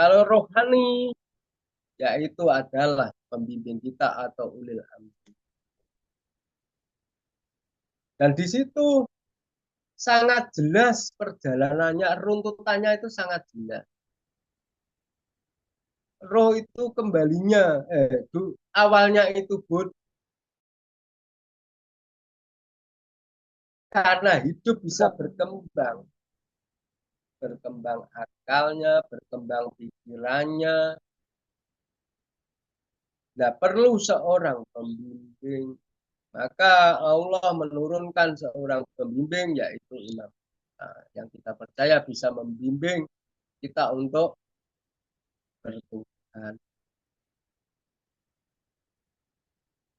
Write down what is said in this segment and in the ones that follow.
Kalau rohani, yaitu adalah pembimbing kita atau ulil amri. Dan di situ sangat jelas perjalanannya, runtutannya itu sangat jelas. Roh itu kembalinya, awalnya itu karena hidup bisa berkembang, berkembang akalnya, berkembang pikirannya. Nah, perlu seorang pembimbing. Maka Allah menurunkan seorang pembimbing, yaitu imam. Nah, yang kita percaya bisa membimbing kita untuk bertuhan.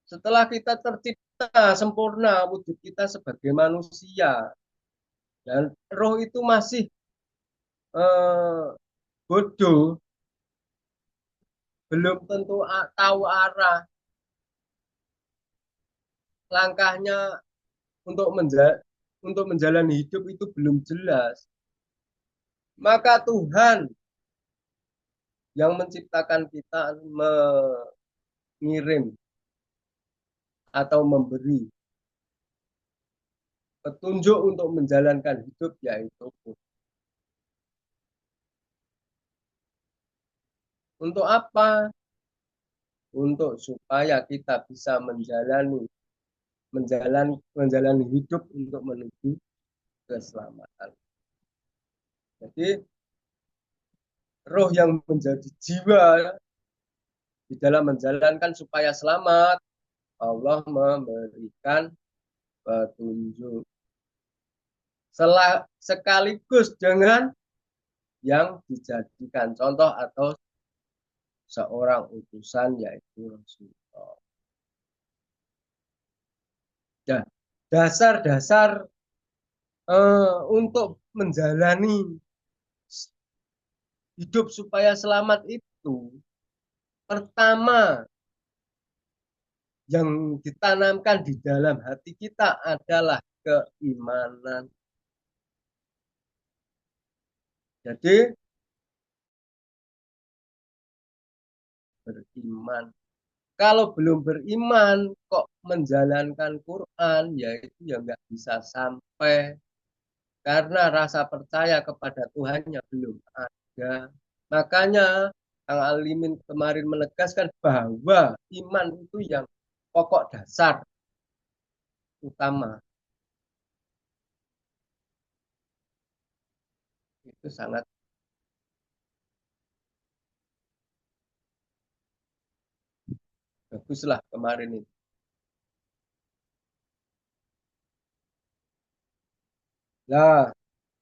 Setelah kita tercipta sempurna wujud kita sebagai manusia, dan roh itu masih eh, bodoh, belum tentu tahu arah, langkahnya untuk untuk menjalani hidup itu belum jelas. Maka Tuhan yang menciptakan kita mengirim atau memberi petunjuk untuk menjalankan hidup, yaitu untuk apa? Untuk supaya kita bisa menjalani hidup untuk menuju keselamatan. Jadi roh yang menjadi jiwa di dalam menjalankan supaya selamat, Allah memberikan petunjuk. Sekaligus dengan yang dijadikan contoh atau seorang utusan, yaitu Rasulullah. Ya, dasar-dasar untuk menjalani hidup supaya selamat itu, pertama yang ditanamkan di dalam hati kita adalah keimanan. Jadi beriman. Kalau belum beriman kok menjalankan Quran, ya itu ya nggak bisa sampai, karena rasa percaya kepada Tuhannya belum ada. Makanya Kang Alimin kemarin menegaskan bahwa iman itu yang pokok dasar utama. Itu sangat baguslah kemarin itu. Nah,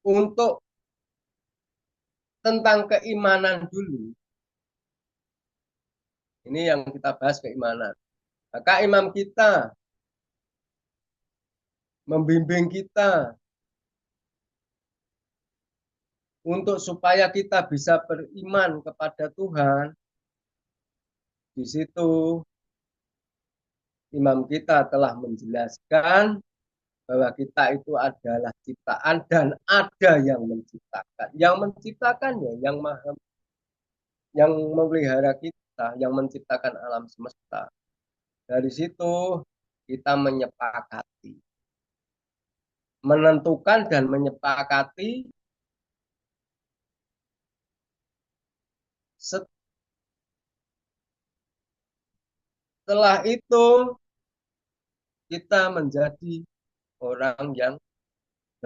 untuk tentang keimanan dulu, ini yang kita bahas keimanan. Maka imam kita membimbing kita untuk supaya kita bisa beriman kepada Tuhan. Di situ imam kita telah menjelaskan bahwa kita itu adalah ciptaan dan ada yang menciptakan. Yang menciptakan ya yang maha, yang memelihara kita, yang menciptakan alam semesta. Dari situ kita menyepakati, menentukan dan menyepakati. Setelah itu kita menjadi orang yang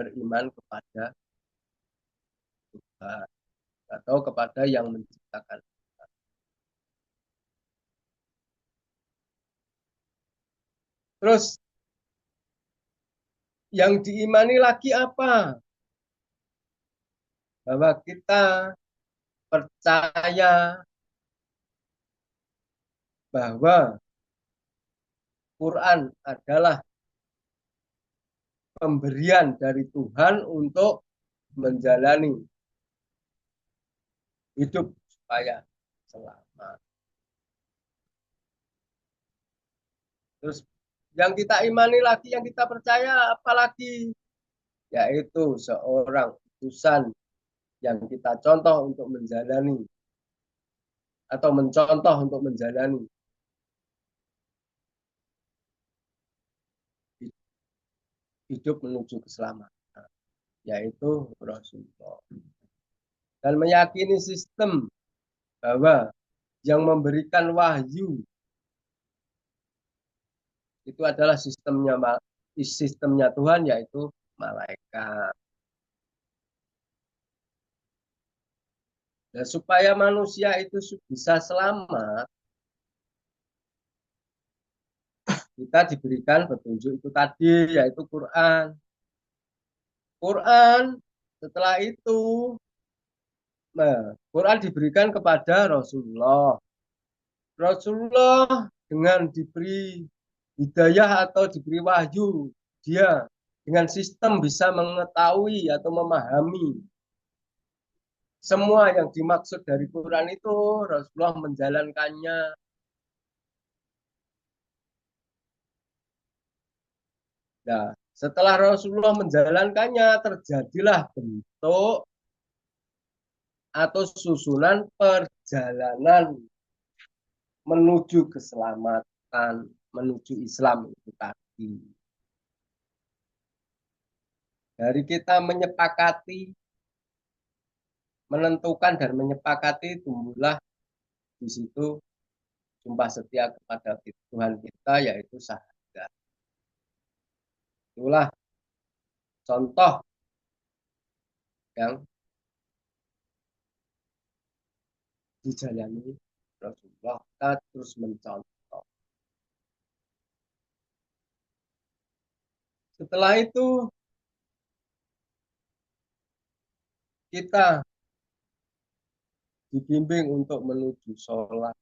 beriman kepada Tuhan atau kepada yang menciptakan. Terus yang diimani lagi apa? Bahwa kita percaya bahwa Quran adalah pemberian dari Tuhan untuk menjalani hidup supaya selamat. Terus yang kita imani lagi, yang kita percaya apalagi, yaitu seorang utusan yang kita contoh untuk menjalani atau mencontoh untuk menjalani hidup menuju keselamatan, yaitu Rasulullah. Dan meyakini sistem bahwa yang memberikan wahyu itu adalah sistemnya Tuhan, yaitu malaikat. Dan supaya manusia itu bisa selamat, kita diberikan petunjuk itu tadi, yaitu Quran. Quran setelah itu, Quran diberikan kepada Rasulullah. Rasulullah dengan diberi hidayah atau diberi wahyu, dia dengan sistem bisa mengetahui atau memahami semua yang dimaksud dari Quran itu. Rasulullah menjalankannya. Nah, setelah Rasulullah menjalankannya, terjadilah bentuk atau susunan perjalanan menuju keselamatan, menuju Islam itu tadi. Dari kita menyepakati, menentukan dan menyepakati, tumbuhlah di situ sumpah setia kepada Tuhan kita, yaitu syahadat. Itulah contoh yang dijalani Rasulullah. Kita terus mencontoh. Setelah itu kita dibimbing untuk menuju sholat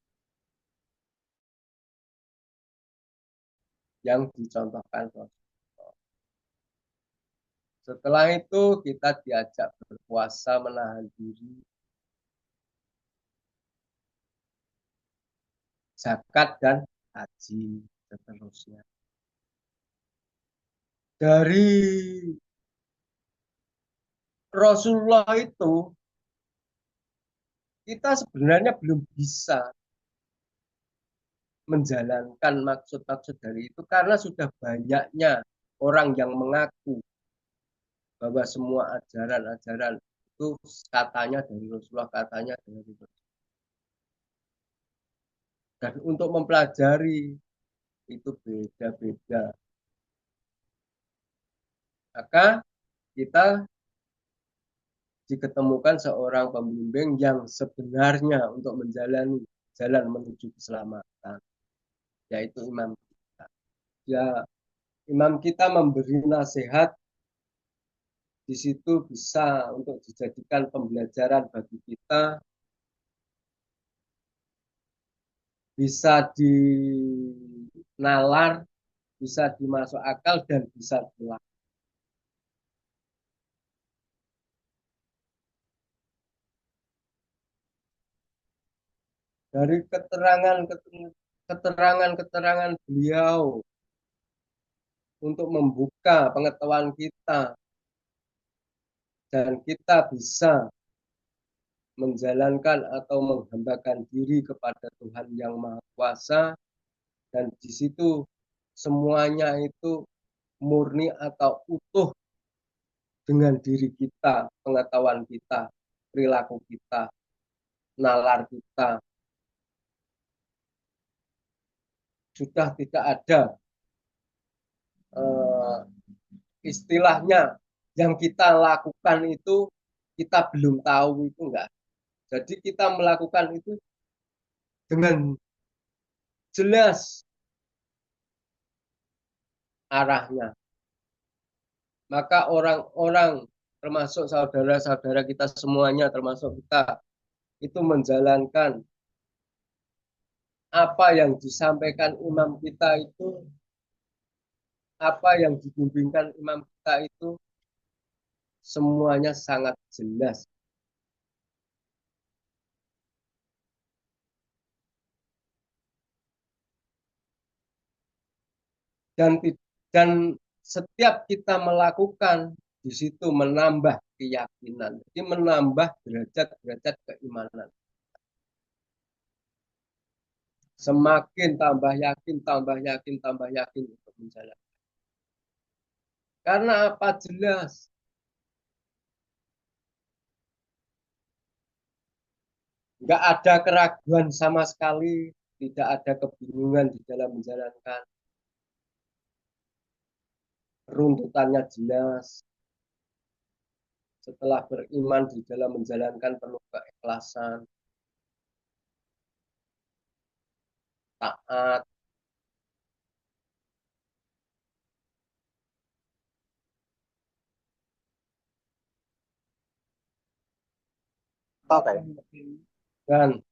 yang dicontohkan Rasulullah. Setelah itu kita diajak berpuasa, menahan diri, zakat dan haji seterusnya. Dari Rasulullah itu kita sebenarnya belum bisa menjalankan maksud-maksud dari itu karena sudah banyaknya orang yang mengaku bahwa semua ajaran-ajaran itu katanya dari Rasulullah, katanya dari Rasulullah. Dan untuk mempelajari itu beda-beda. Maka kita diketemukan seorang pembimbing yang sebenarnya untuk menjalani jalan menuju keselamatan, yaitu imam kita. Ya, imam kita memberi nasihat di situ bisa untuk dijadikan pembelajaran bagi kita, bisa dinalar, bisa dimasuk akal, dan bisa dilakukan. Dari keterangan-keterangan beliau untuk membuka pengetahuan kita, dan kita bisa menjalankan atau menghambakan diri kepada Tuhan yang Maha Kuasa, dan di situ semuanya itu murni atau utuh dengan diri kita, pengetahuan kita, perilaku kita, nalar kita. Sudah tidak ada istilahnya yang kita lakukan itu kita belum tahu, itu enggak. Jadi kita melakukan itu dengan jelas arahnya. Maka orang-orang termasuk saudara-saudara kita semuanya, termasuk kita, itu menjalankan apa yang disampaikan imam kita itu, apa yang dibimbingkan imam kita itu, semuanya sangat jelas. Dan dan setiap kita melakukan di situ menambah keyakinan, jadi menambah derajat-derajat keimanan. semakin tambah yakin, tambah yakin, tambah yakin untuk menjalankan. Karena apa? Jelas. Nggak ada keraguan sama sekali, tidak ada kebingungan di dalam menjalankan. Runtutannya jelas. Setelah beriman di dalam menjalankan penuh keikhlasan, taat. Oke. Dan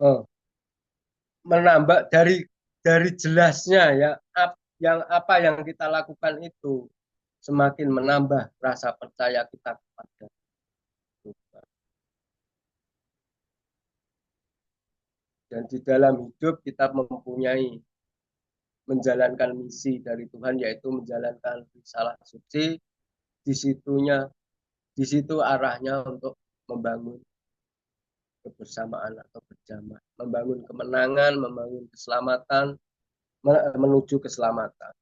eh, menambah dari jelasnya ya, yang apa yang kita lakukan itu semakin menambah rasa percaya kita kepada Tuhan. Dan di dalam hidup kita mempunyai menjalankan misi dari Tuhan, yaitu menjalankan risalah suci. Di situnya, di situ arahnya untuk membangun kebersamaan atau berjamaah, membangun kemenangan, membangun keselamatan, menuju keselamatan.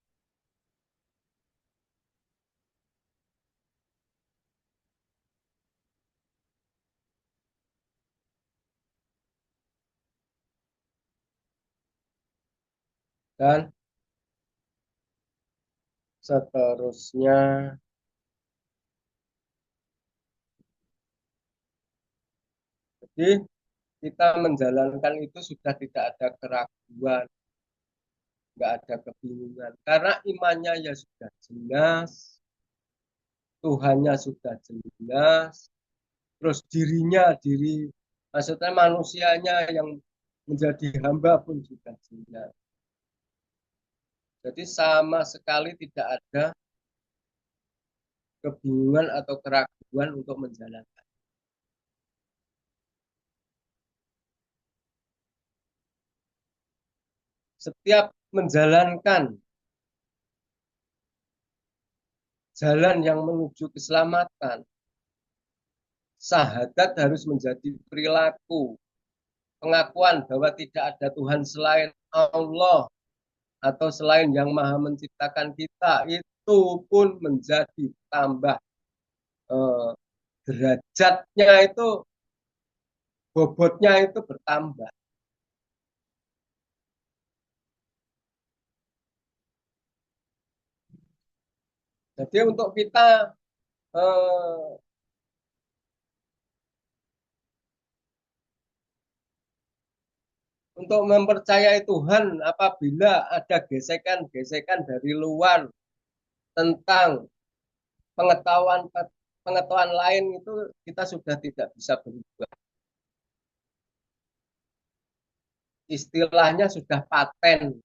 Dan seterusnya, jadi kita menjalankan itu sudah tidak ada keraguan, nggak ada kebingungan, karena imannya ya sudah jelas, Tuhannya sudah jelas, terus maksudnya manusianya yang menjadi hamba pun sudah jelas. Jadi sama sekali tidak ada kebingungan atau keraguan untuk menjalankan. Setiap menjalankan jalan yang menuju keselamatan, syahadat harus menjadi perilaku, pengakuan bahwa tidak ada Tuhan selain Allah atau selain yang maha menciptakan kita, itu pun menjadi tambah eh, derajatnya itu, bobotnya itu bertambah. Jadi untuk kita eh, untuk mempercayai Tuhan apabila ada gesekan-gesekan dari luar tentang pengetahuan pengetahuan lain, itu kita sudah tidak bisa berubah. Istilahnya sudah paten,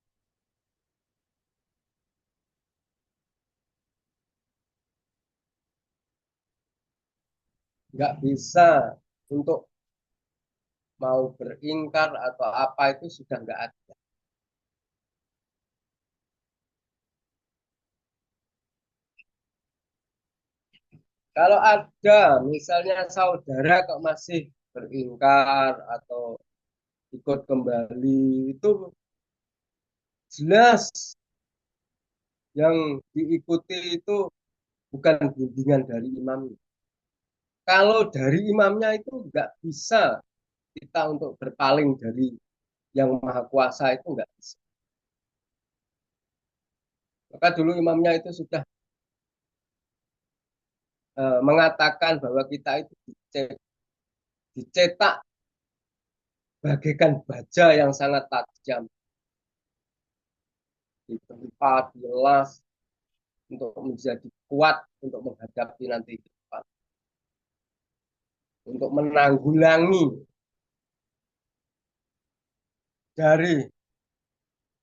nggak bisa untuk mau beringkar atau apa, itu sudah nggak ada. Kalau ada misalnya saudara kok masih beringkar atau ikut kembali, itu jelas yang diikuti itu bukan bimbingan dari imamnya. Kalau dari imamnya itu nggak bisa kita untuk berpaling dari yang maha kuasa, itu nggak bisa. Maka dulu imamnya itu sudah mengatakan bahwa kita itu dicetak bagaikan baja yang sangat tajam, ditempa, dilas, untuk menjadi kuat untuk menghadapi nanti ke depan, untuk menanggulangi dari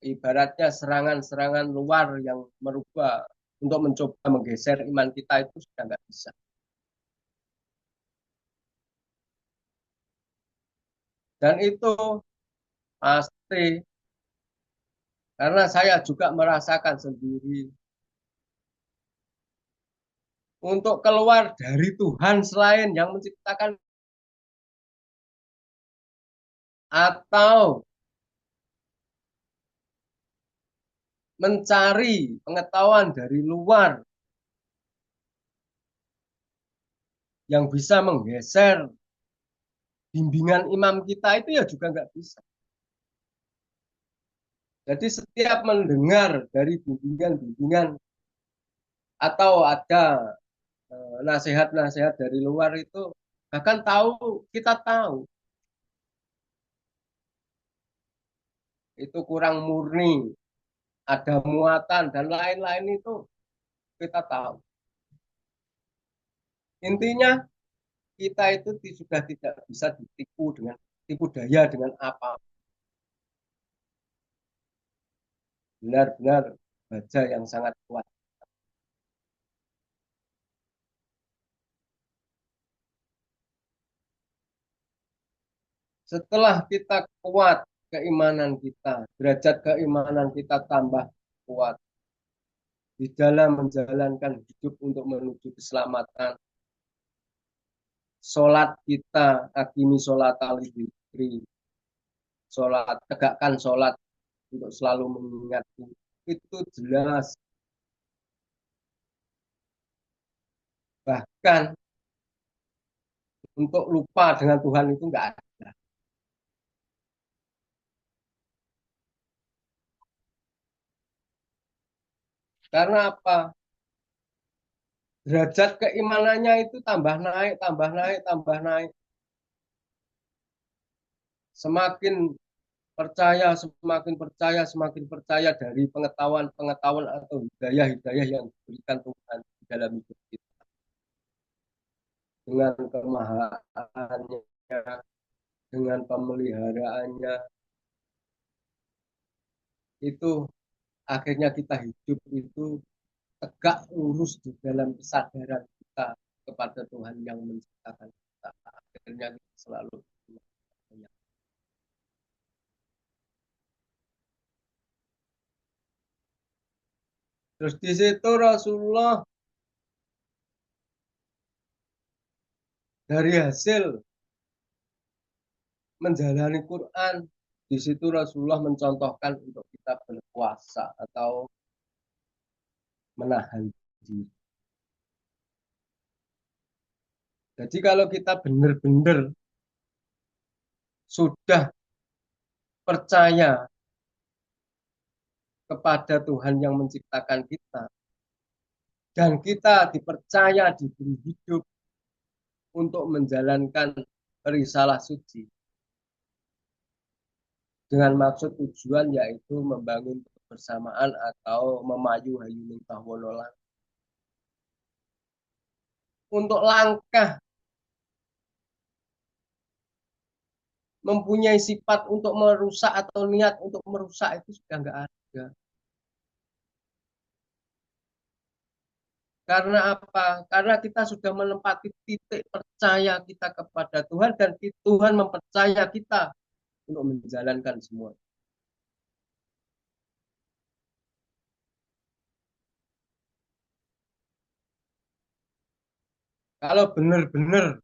ibaratnya serangan-serangan luar yang merubah, untuk mencoba menggeser iman kita, itu sudah nggak bisa. Dan itu pasti, karena saya juga merasakan sendiri, untuk keluar dari Tuhan selain yang menciptakan atau mencari pengetahuan dari luar yang bisa menggeser bimbingan imam kita itu ya juga nggak bisa. Jadi setiap mendengar dari bimbingan-bimbingan atau ada nasihat-nasihat dari luar itu, bahkan kita tahu itu kurang murni, ada muatan dan lain-lain itu kita tahu. Intinya kita itu sudah tidak bisa ditipu dengan tipu daya dengan apa. Benar-benar baja yang sangat kuat. Setelah kita kuat keimanan kita, derajat keimanan kita tambah kuat di dalam menjalankan hidup untuk menuju keselamatan. Sholat kita, akimi sholat al-fitri, sholat, tegakkan sholat untuk selalu mengingat itu jelas. Bahkan untuk lupa dengan Tuhan itu enggak ada. Karena apa? Derajat keimanannya itu tambah naik, tambah naik, tambah naik. Semakin percaya, semakin percaya, semakin percaya dari pengetahuan-pengetahuan atau hidayah-hidayah yang diberikan Tuhan di dalam hidup kita. Dengan kemahaannya, dengan pemeliharaannya, itu akhirnya kita hidup itu tegak lurus di dalam kesadaran kita kepada Tuhan yang menciptakan kita. Akhirnya kita selalu. Terus di situ Rasulullah dari hasil menjalani Quran, di situ Rasulullah mencontohkan untuk kita berpuasa atau menahan diri. Jadi kalau kita benar-benar sudah percaya kepada Tuhan yang menciptakan kita, dan kita dipercaya diberi hidup untuk menjalankan risalah suci, dengan maksud tujuan yaitu membangun kebersamaan atau memayu hayuning tahwonolang. Untuk langkah mempunyai sifat untuk merusak atau niat untuk merusak itu sudah nggak ada. Karena apa? Karena kita sudah menempati titik percaya kita kepada Tuhan dan Tuhan mempercaya kita untuk menjalankan semua. Kalau benar-benar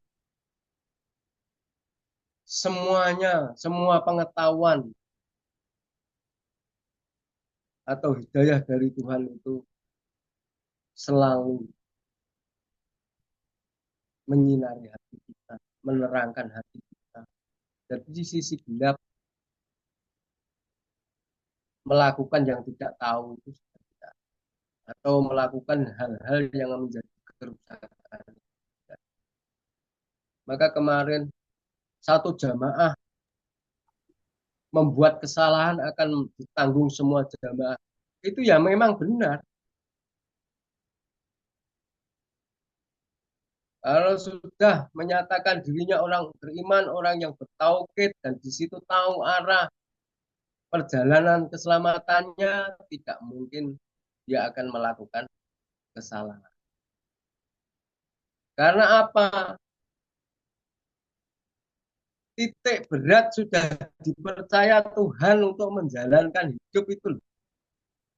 semuanya, semua pengetahuan atau hidayah dari Tuhan itu selalu menyinari hati kita, menerangkan hati kita. Jadi di sisi gelap melakukan yang tidak tahu itu tidak, atau melakukan hal-hal yang menjadi kerusakan. Maka kemarin satu jamaah membuat kesalahan akan ditanggung semua jamaah. Itu ya memang benar. Kalau sudah menyatakan dirinya orang beriman, orang yang bertauhid dan di situ tahu arah perjalanan keselamatannya, tidak mungkin dia akan melakukan kesalahan. Karena apa? Titik berat sudah dipercaya Tuhan untuk menjalankan hidup itu,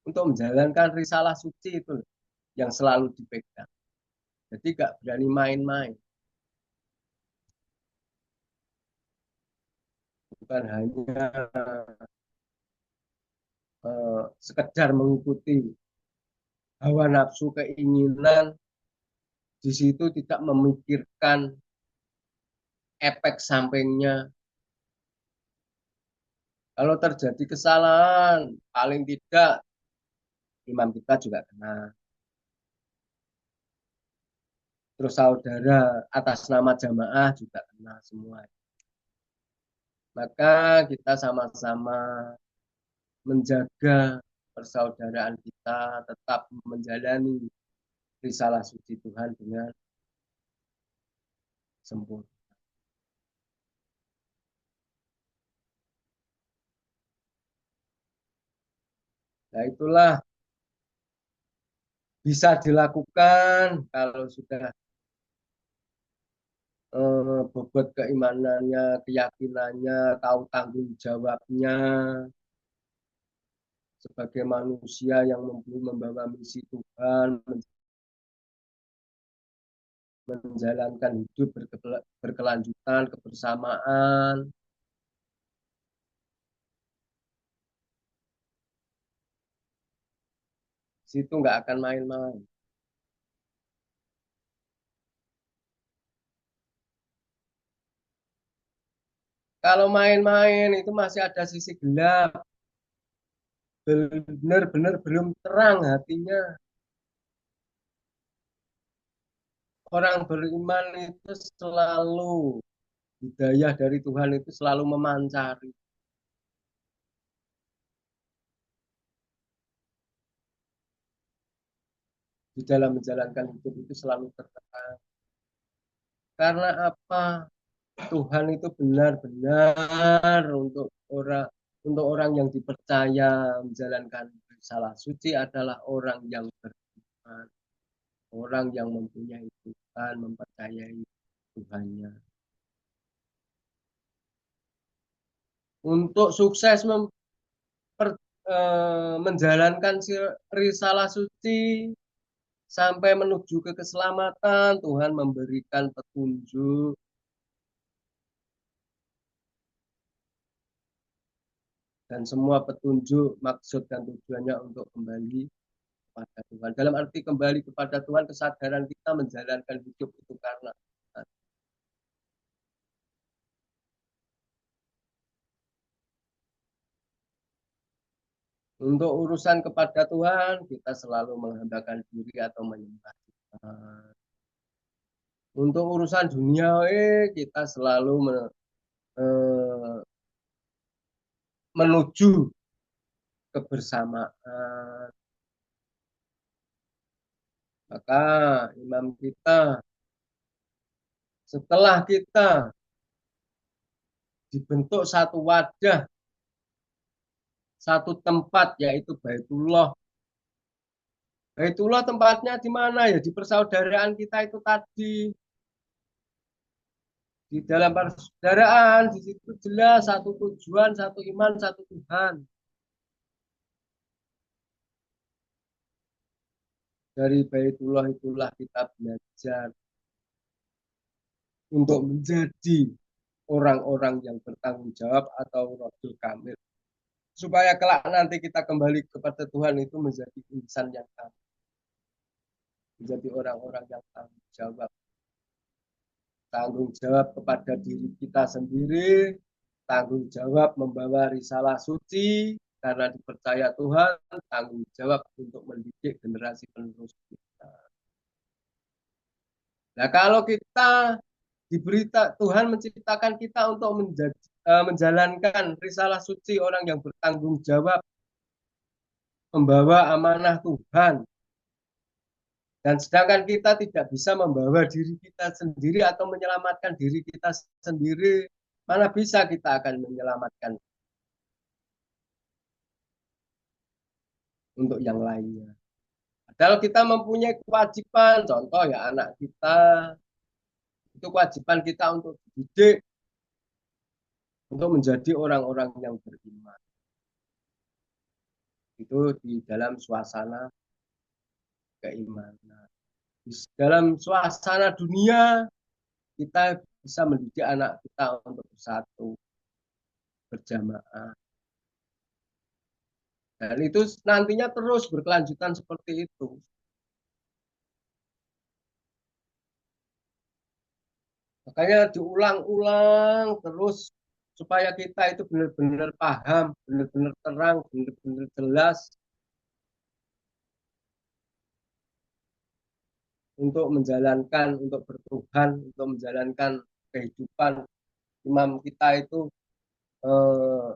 untuk menjalankan risalah suci itu yang selalu dipegang. Jadi gak berani main-main. bukan hanya sekedar mengikuti hawa nafsu keinginan, di situ tidak memikirkan efek sampingnya. Kalau terjadi kesalahan, paling tidak imam kita juga kena. Terus saudara atas nama jamaah juga kena semua. Maka kita sama-sama menjaga persaudaraan kita, tetap menjalani risalah suci Tuhan dengan sempurna. Nah, itulah bisa dilakukan kalau sudah bobot keimanannya, keyakinannya, tahu tanggung jawabnya sebagai manusia yang membawa misi Tuhan, menjalankan hidup berkelanjutan, kebersamaan. Situ nggak akan main-main. Kalau main-main itu masih ada sisi gelap, benar-benar belum terang hatinya. Orang beriman itu selalu hidayah dari Tuhan itu selalu memancari di dalam menjalankan hidup itu selalu terang. Karena apa? Tuhan itu benar-benar untuk orang yang dipercaya menjalankan risalah suci adalah orang yang beriman, orang yang mempunyai Tuhan, mempercayai Tuhannya. Untuk sukses menjalankan risalah suci sampai menuju ke keselamatan, Tuhan memberikan petunjuk dan semua petunjuk maksud dan tujuannya untuk kembali kepada Tuhan. Dalam arti kembali kepada Tuhan, kesadaran kita menjalankan hidup itu karena Tuhan. Untuk urusan kepada Tuhan, kita selalu menghambakan diri atau menyembah Tuhan. Untuk urusan dunia, kita selalu menuju kebersamaan. Maka imam kita, setelah kita dibentuk satu wadah, satu tempat, yaitu Baitullah. Baitullah tempatnya di mana ya? Di persaudaraan kita itu tadi. Di dalam persaudaraan, di situ jelas satu tujuan, satu iman, satu Tuhan. Dari Baitullah itulah kita belajar untuk menjadi orang-orang yang bertanggung jawab atau Rasul Kamil. Supaya kelak nanti kita kembali kepada Tuhan itu menjadi insan yang kamil, menjadi orang-orang yang tanggung jawab kepada diri kita sendiri, tanggung jawab membawa risalah suci karena dipercaya Tuhan, tanggung jawab untuk mendidik generasi penerus kita. Nah, kalau kita diberita Tuhan menciptakan kita untuk menjalankan risalah suci orang yang bertanggung jawab membawa amanah Tuhan, dan sedangkan kita tidak bisa membawa diri kita sendiri atau menyelamatkan diri kita sendiri, mana bisa kita akan menyelamatkan untuk yang lainnya. Padahal kita mempunyai kewajiban, contoh ya anak kita, itu kewajiban kita untuk dididik, untuk menjadi orang-orang yang beriman. Itu di dalam suasana keimanan. Di dalam suasana dunia, kita bisa mendidik anak kita untuk bersatu, berjamaah. Dan itu nantinya terus berkelanjutan seperti itu. Makanya diulang-ulang terus supaya kita itu benar-benar paham, benar-benar terang, benar-benar jelas untuk menjalankan, untuk bertuhan, untuk menjalankan kehidupan. Imam kita itu eh,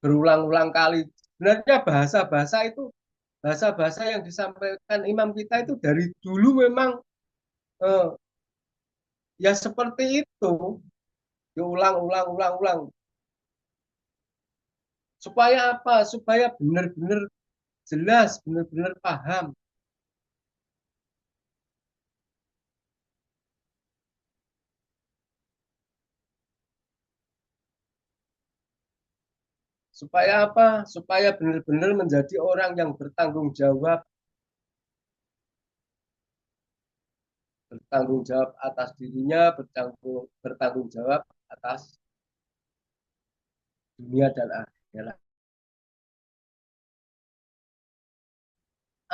berulang-ulang kali. Sebenarnya bahasa-bahasa itu, bahasa-bahasa yang disampaikan imam kita itu dari dulu memang eh, ya seperti itu, diulang-ulang-ulang-ulang. Supaya apa? Supaya benar-benar jelas, benar-benar paham. Supaya apa? Supaya benar-benar menjadi orang yang bertanggung jawab, bertanggung jawab atas dirinya, bertanggung jawab atas dunia dan akhirat.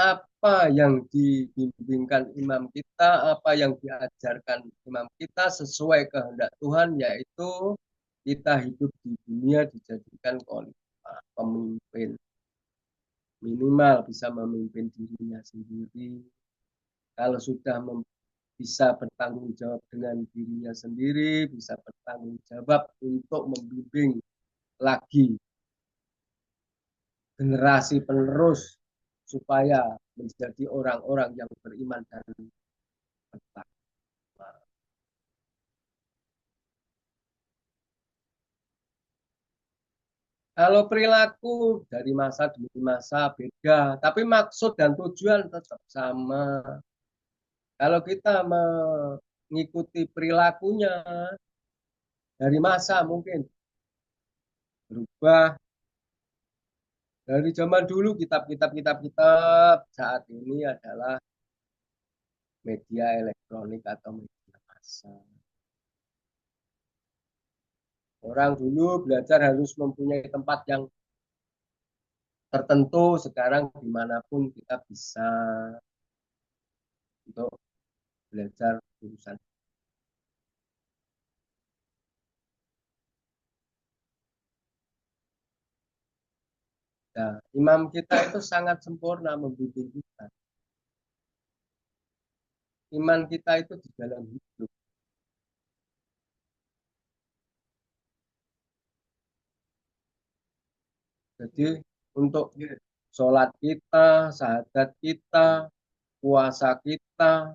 Apa yang dibimbingkan imam kita, apa yang diajarkan imam kita sesuai kehendak Tuhan, yaitu kita hidup di dunia dijadikan khalifah, pemimpin. Minimal bisa memimpin dirinya sendiri. Kalau sudah bisa bertanggung jawab dengan dirinya sendiri, bisa bertanggung jawab untuk membimbing lagi generasi penerus supaya menjadi orang-orang yang beriman dan bertakwa. Kalau perilaku dari masa demi masa beda, tapi maksud dan tujuan tetap sama. Kalau kita mengikuti perilakunya dari masa mungkin berubah. Dari zaman dulu kitab-kitab saat ini adalah media elektronik atau media massa. Orang dulu belajar harus mempunyai tempat yang tertentu, sekarang dimanapun kita bisa untuk belajar jurusan. Nah, imam kita itu sangat sempurna membimbing kita. Iman kita itu di dalam hidup. Jadi untuk sholat kita, syahadat kita, puasa kita,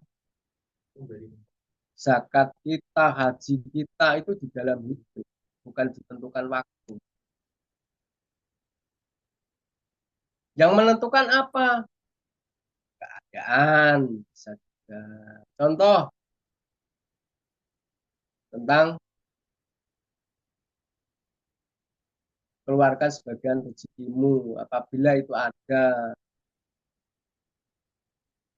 zakat kita, haji kita itu di dalam hidup, bukan ditentukan waktu. Yang menentukan apa? Keadaan bisa juga. Contoh tentang keluarkan sebagian rezekimu apabila itu ada.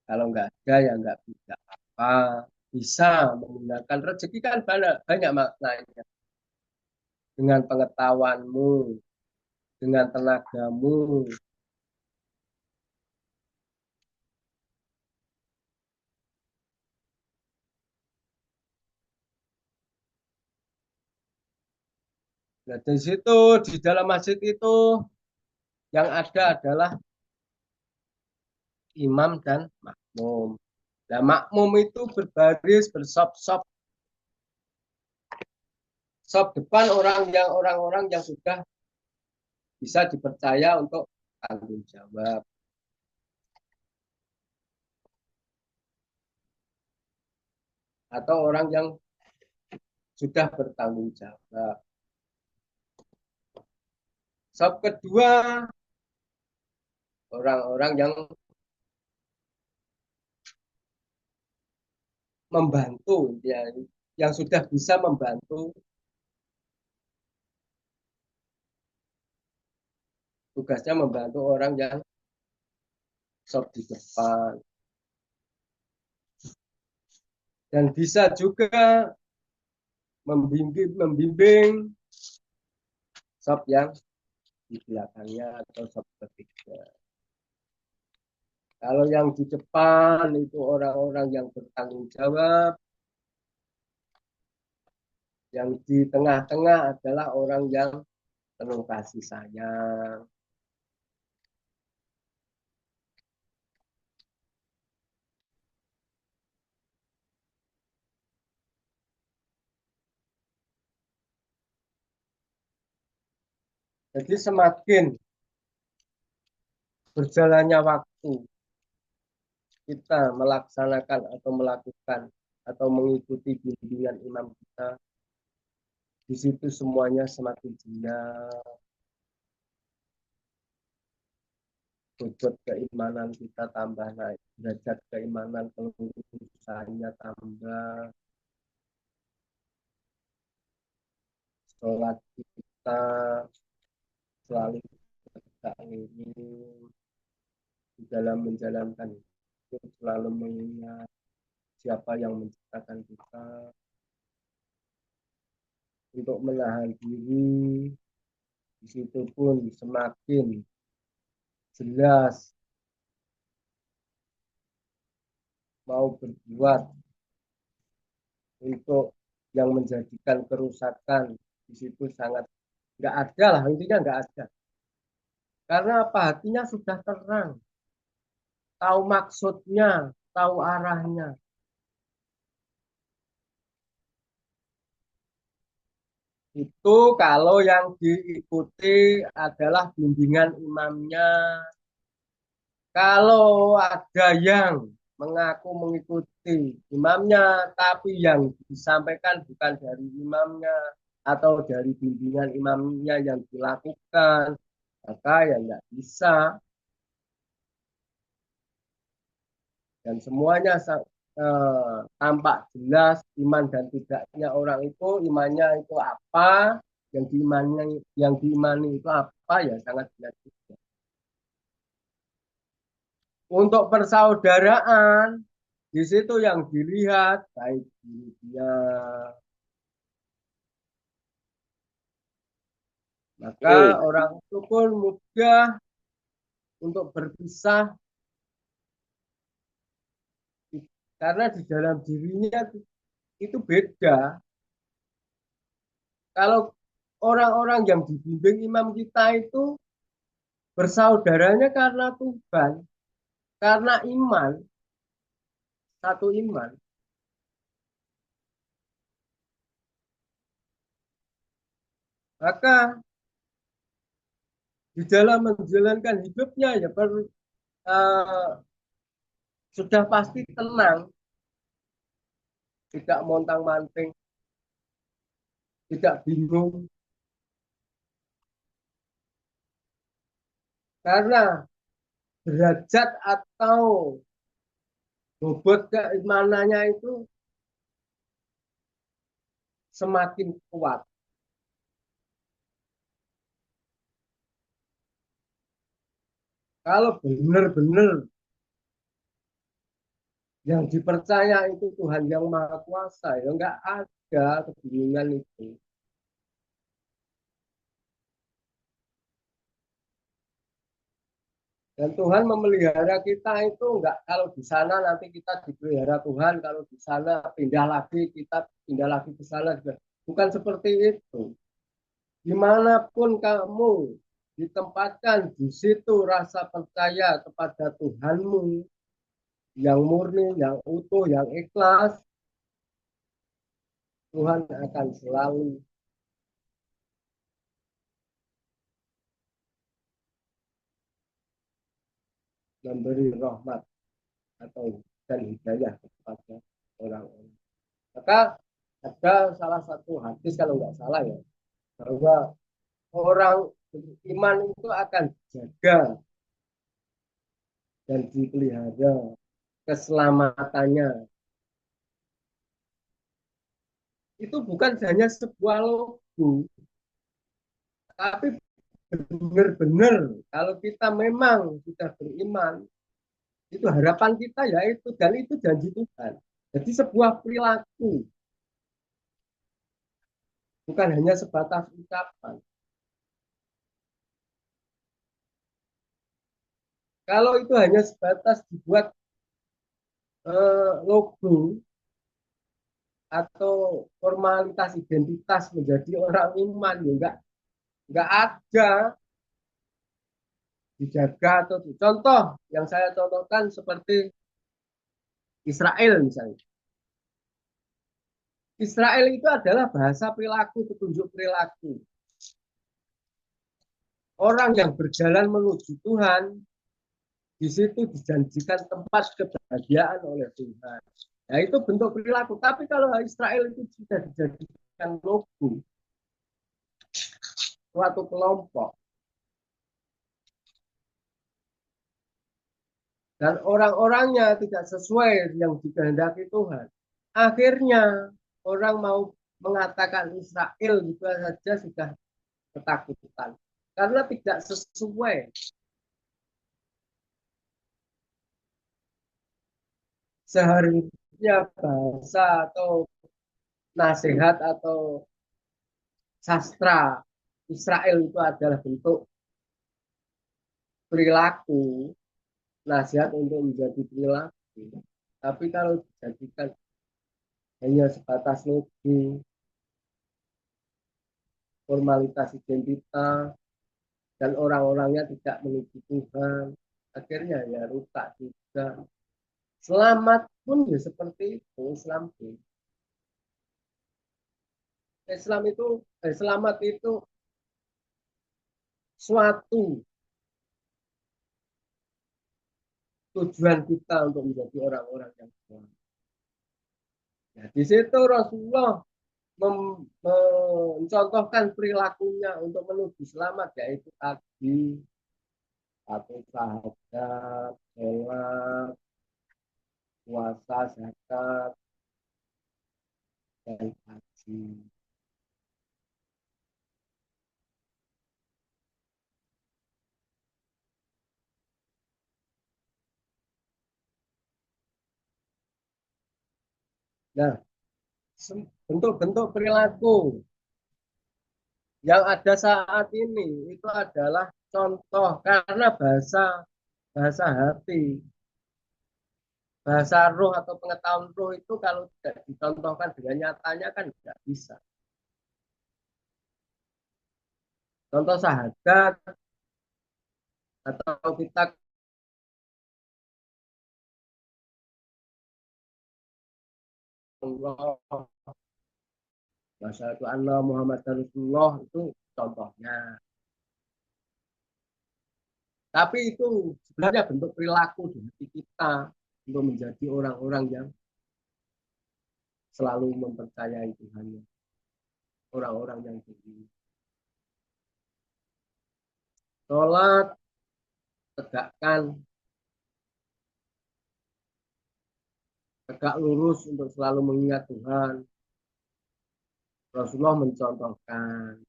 Kalau nggak ada ya nggak bisa apa. Bisa menggunakan rezeki kan banyak, banyak maknanya. Dengan pengetahuanmu, dengan tenagamu. Nah, di situ di dalam masjid itu yang ada adalah imam dan makmum. Nah, makmum itu berbaris bersop-sop sop depan orang-orang yang sudah bisa dipercaya untuk tanggung jawab atau orang yang sudah bertanggung jawab. Sop kedua orang-orang yang membantu ya, yang sudah bisa membantu, tugasnya membantu orang yang sop di depan, dan bisa juga membimbing shop yang di belakangnya atau shop ketiga. Kalau yang di depan itu orang-orang yang bertanggung jawab, yang di tengah-tengah adalah orang yang penuh kasih sayang. Jadi semakin berjalannya waktu, kita melaksanakan atau melakukan atau mengikuti bimbingan imam kita, di situ semuanya semakin jelas, bobot keimanan kita tambah naik, derajat keimanan kelulusannya tambah, sholat kita selalu kita ini di dalam menjalankan itu selalu mengingat siapa yang menciptakan kita, untuk menahan diri di situ pun semakin jelas mau berbuat untuk yang menjadikan kerusakan di situ sangat nggak ada lah, intinya nggak ada, karena apa, hatinya sudah terang, tahu maksudnya, tahu arahnya. Itu kalau yang diikuti adalah bimbingan imamnya. Kalau ada yang mengaku mengikuti imamnya, tapi yang disampaikan bukan dari imamnya atau dari bimbingan imamnya yang dilakukan, maka ya nggak bisa. Dan semuanya tampak jelas iman dan tidaknya orang itu, imannya itu apa, yang diimani itu apa, ya sangat jelas juga. Untuk persaudaraan, di situ yang dilihat baik diri dia, maka orang itu pun mudah untuk berpisah karena di dalam dirinya itu beda. Kalau orang-orang yang dibimbing imam kita itu bersaudaranya karena Tuhan, karena iman, satu iman, maka di dalam menjalankan hidupnya ya uh, sudah pasti tenang, tidak montang-manting, tidak bingung, karena derajat atau bobot keimanannya itu semakin kuat. Kalau benar-benar yang dipercaya itu Tuhan yang Maha Kuasa, ya nggak ada kebingungan itu. Dan Tuhan memelihara kita itu enggak kalau di sana nanti kita dipelihara Tuhan, kalau di sana pindah lagi kita pindah lagi ke sana. Bukan seperti itu. Dimanapun kamu ditempatkan, di situ rasa percaya kepada Tuhanmu yang murni, yang utuh, yang ikhlas, Tuhan akan selalu memberi rahmat atau dan hidayah kepada orang-orang. Maka ada salah satu hadis kalau nggak salah ya, bahwa orang beriman itu akan jaga dan dipelihara keselamatannya. Itu bukan hanya sebuah logo, tapi benar-benar kalau kita memang sudah beriman, itu harapan kita ya itu, dan itu janji Tuhan. Jadi sebuah perilaku, bukan hanya sebatas ucapan. Kalau itu hanya sebatas dibuat logo atau formalitas identitas menjadi orang iman, ya enggak ada dijaga atau contoh yang saya contohkan seperti Israel misalnya. Israel itu adalah bahasa perilaku, petunjuk perilaku. Orang yang berjalan menuju Tuhan, di situ dijanjikan tempat kebahagiaan oleh Tuhan. Nah, itu bentuk perilaku. Tapi kalau Israel itu sudah dijadikan logo suatu kelompok, dan orang-orangnya tidak sesuai yang dikehendaki Tuhan, akhirnya orang mau mengatakan Israel juga saja sudah ketakutan karena tidak sesuai. Seharusnya bahasa atau nasihat atau sastra Israel itu adalah bentuk perilaku, nasihat untuk menjadi perilaku. Tapi kalau dijadikan hanya sebatas logo, formalitas identitas, dan orang-orangnya tidak menuju Tuhan, akhirnya ya rusak juga. Selamat pun ya seperti itu, Islam pun. Islam itu, selamat itu suatu tujuan kita untuk menjadi orang-orang yang selamat. Nah, di situ Rasulullah mencontohkan perilakunya untuk menuju selamat, yaitu tadi patuh sahadat, sholat, puasa, zakat, dan haji. Nah, bentuk-bentuk perilaku yang ada saat ini itu adalah contoh karena bahasa bahasa hati, bahasa roh atau pengetahuan roh itu kalau tidak dicontohkan dengan nyatanya kan tidak bisa. Contoh sahadat atau kita Allah, masyarakat Allah Muhammad Rasulullah itu contohnya. Tapi itu sebenarnya bentuk perilaku di hati kita untuk menjadi orang-orang yang selalu mempercayai Tuhan, orang-orang yang beriman. Sholat, tegakkan, tegak lurus untuk selalu mengingat Tuhan. Rasulullah mencontohkan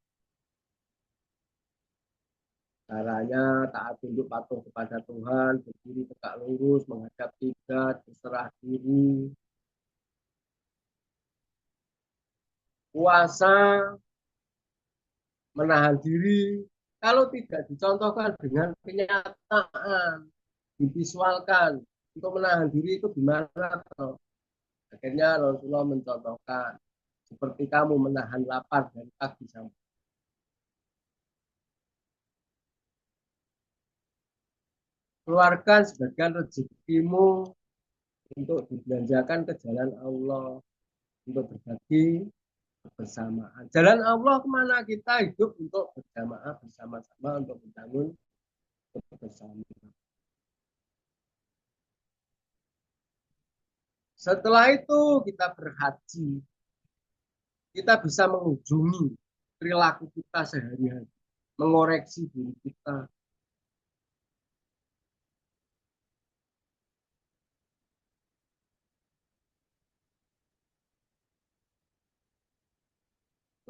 caranya taat tunduk patuh kepada Tuhan, berdiri tegak lurus, menghadap kiblat, berserah diri, puasa, menahan diri. Kalau tidak dicontohkan dengan kenyataan, divisualkan untuk menahan diri itu gimana? Akhirnya Rasulullah mencontohkan seperti kamu menahan lapar dari pagi sampai keluarkan sebagian rezekimu untuk dibelanjakan ke jalan Allah untuk berbagi bersamaan. Jalan Allah kemana kita hidup untuk berjamaah bersama-sama untuk membangun kebersamaan. Setelah itu kita berhaji, kita bisa mengunjungi perilaku kita sehari-hari, mengoreksi diri kita,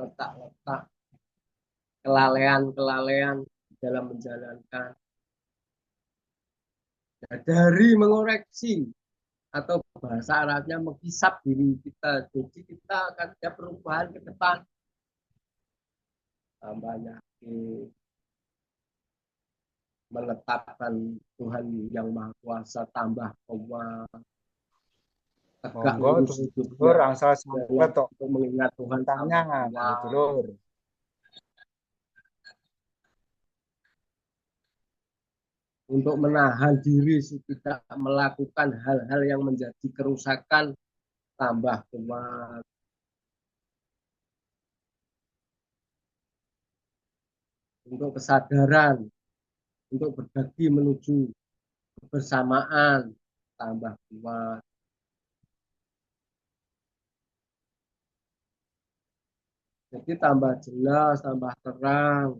letak-letak kelalaian-kelalaian dalam menjalankan. Nah, dari mengoreksi atau bahasa Arabnya menghisap diri kita, jadi kita akan ada perubahan ke depan, tambah yakin, menetapkan Tuhan yang Maha Kuasa, tambah Allah, tegak Monggo lurus hidupnya dulur angsal dalam saged tok untuk mengingat Tuhan, tanya tambah gitu kuat. dulur. Untuk menahan diri tidak melakukan hal-hal yang menjadi kerusakan, tambah kuat. Untuk kesadaran, untuk berbagi menuju kebersamaan, tambah kuat. Jadi tambah jelas, tambah terang.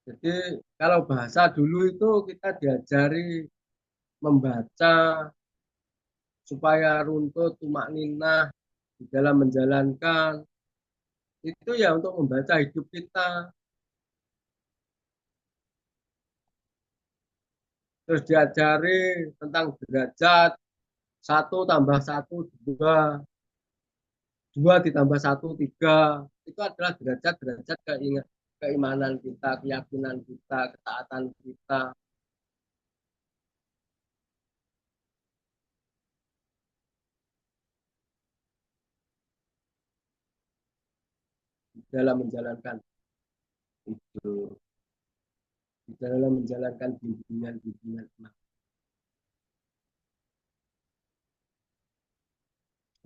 Jadi kalau bahasa dulu itu kita diajari membaca supaya runtut tumak ninah di dalam menjalankan. Itu ya untuk membaca hidup kita. Terus diajari tentang derajat, satu tambah satu dua, dua ditambah satu tiga. Itu adalah derajat-derajat keimanan kita, keyakinan kita, ketaatan kita dalam menjalankan itu, dalam menjalankan bimbingan-bimbingan.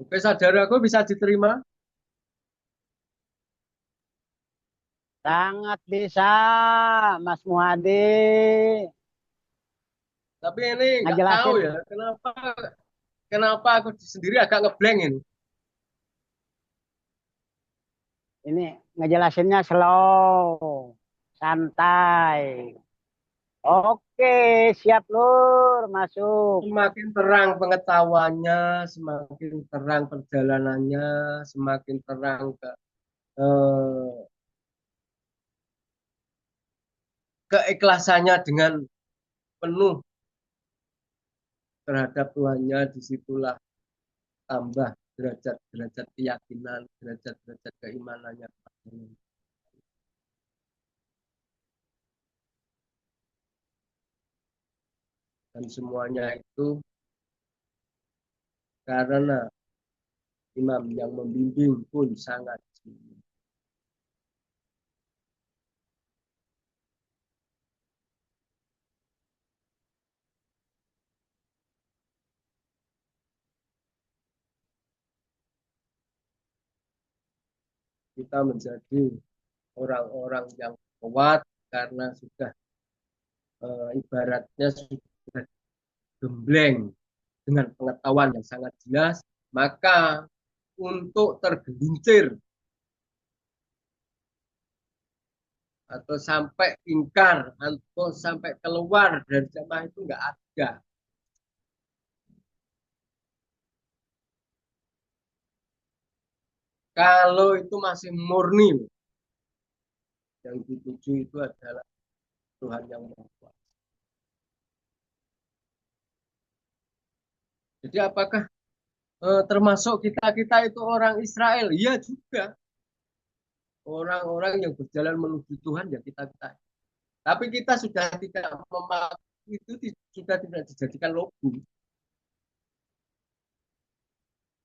Oke, saudaraku bisa diterima. Sangat bisa, Mas Muhadi. Tapi ini nggak tahu Ngejelasin ya, kenapa kenapa aku sendiri agak ngeblank ini. ini ngejelasinnya slow, santai. Oke, siap Lur, masuk. Semakin terang pengetahuannya, semakin terang perjalanannya, semakin terang eh, keikhlasannya dengan penuh terhadap Tuhannya, disitulah tambah derajat-derajat keyakinan, derajat-derajat keimanannya. Dan semuanya itu karena imam yang membimbing pun sangat kita menjadi orang-orang yang kuat karena sudah ibaratnya sudah gembleng dengan pengetahuan yang sangat jelas, maka untuk tergelincir atau sampai ingkar atau sampai keluar dari jamaah itu nggak ada. Kalau itu masih murni, yang dituju itu adalah Tuhan yang Maha Kuasa. Jadi apakah termasuk kita-kita itu orang Israel? Iya juga. Orang-orang yang berjalan menuju Tuhan ya kita-kita. Tapi kita sudah tidak memakai itu, sudah tidak dijadikan logo.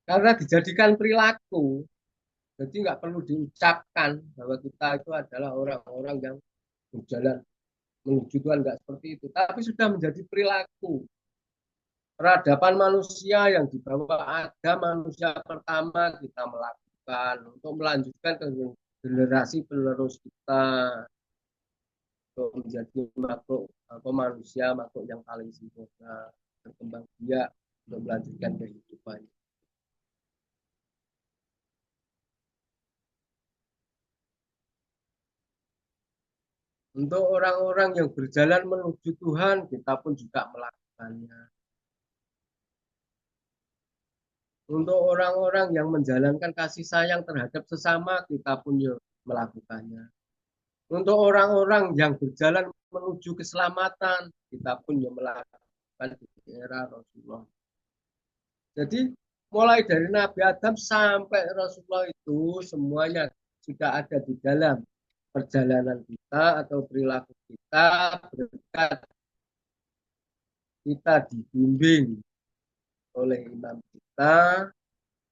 Karena dijadikan perilaku. Jadi nggak perlu diucapkan bahwa kita itu adalah orang-orang yang berjalan menuju Tuhan, nggak seperti itu. Tapi sudah menjadi perilaku. Peradaban manusia yang dibawa ada manusia pertama kita melakukan untuk melanjutkan ke generasi penerus kita, untuk menjadi makhluk atau manusia, makhluk yang paling sempurna, berkembang biak untuk melanjutkan kehidupan. Untuk orang-orang yang berjalan menuju Tuhan, kita pun juga melakukannya. Untuk orang-orang yang menjalankan kasih sayang terhadap sesama, kita pun melakukannya. Untuk orang-orang yang berjalan menuju keselamatan, kita pun melakukan di era Rasulullah. Jadi mulai dari Nabi Adam sampai Rasulullah itu semuanya sudah ada di dalam perjalanan kita atau perilaku kita berkat kita dibimbing oleh imam kita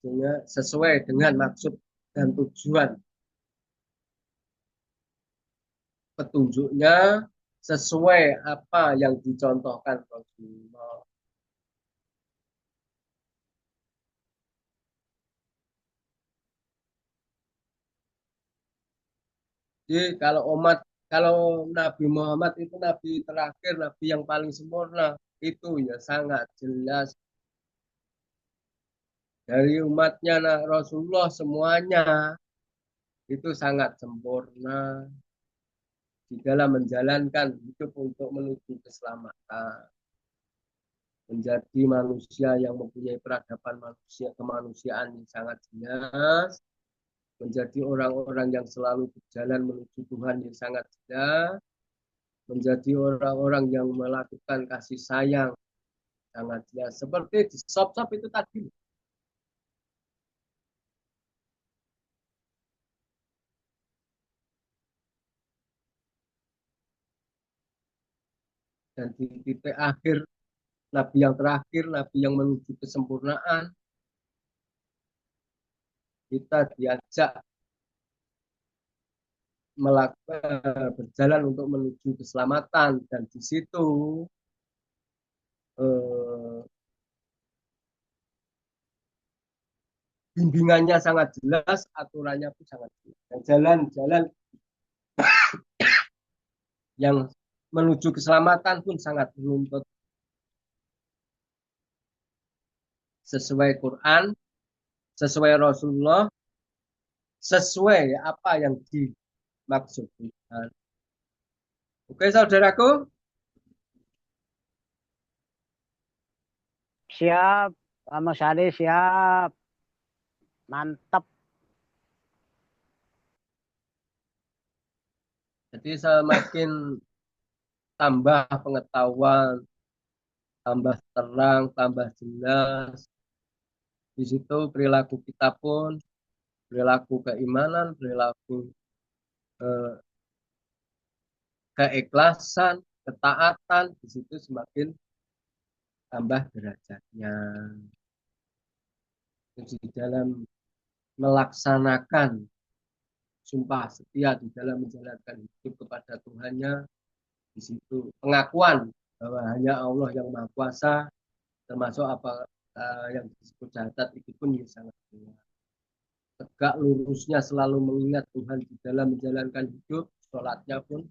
sehingga sesuai dengan maksud dan tujuan petunjuknya sesuai apa yang dicontohkan Rasulullah. Jadi kalau Nabi Muhammad itu Nabi terakhir, Nabi yang paling sempurna, itu ya sangat jelas dari umatnya Rasulullah semuanya itu sangat sempurna di dalam menjalankan hidup untuk menuju keselamatan, menjadi manusia yang mempunyai peradaban manusia kemanusiaan yang sangat jelas, menjadi orang-orang yang selalu berjalan menuju Tuhan yang sangat jelas, menjadi orang-orang yang melakukan kasih sayang sangat jelas. Seperti di sop-sop itu tadi. Dan di titik akhir, Nabi yang terakhir, Nabi yang menuju kesempurnaan, kita diajak berjalan untuk menuju keselamatan. Dan di situ eh, bimbingannya sangat jelas, aturannya pun sangat jelas. Dan jalan-jalan yang menuju keselamatan pun sangat menuntut sesuai Quran, sesuai Rasulullah, sesuai apa yang dimaksud Tuhan. Oke, saudaraku. Siap, Pak Musadi siap. Mantap. Jadi semakin tambah pengetahuan, tambah terang, tambah jelas. Di situ perilaku kita pun, perilaku keimanan, perilaku eh, keikhlasan, ketaatan, di situ semakin tambah derajatnya. Di dalam melaksanakan sumpah setia di dalam menjalankan hidup kepada Tuhannya, di situ pengakuan bahwa hanya Allah yang Maha Kuasa, termasuk apa yang disebut syahadat itu pun ya sangat jelas. Tegak lurusnya selalu mengingat Tuhan di dalam menjalankan hidup, sholatnya pun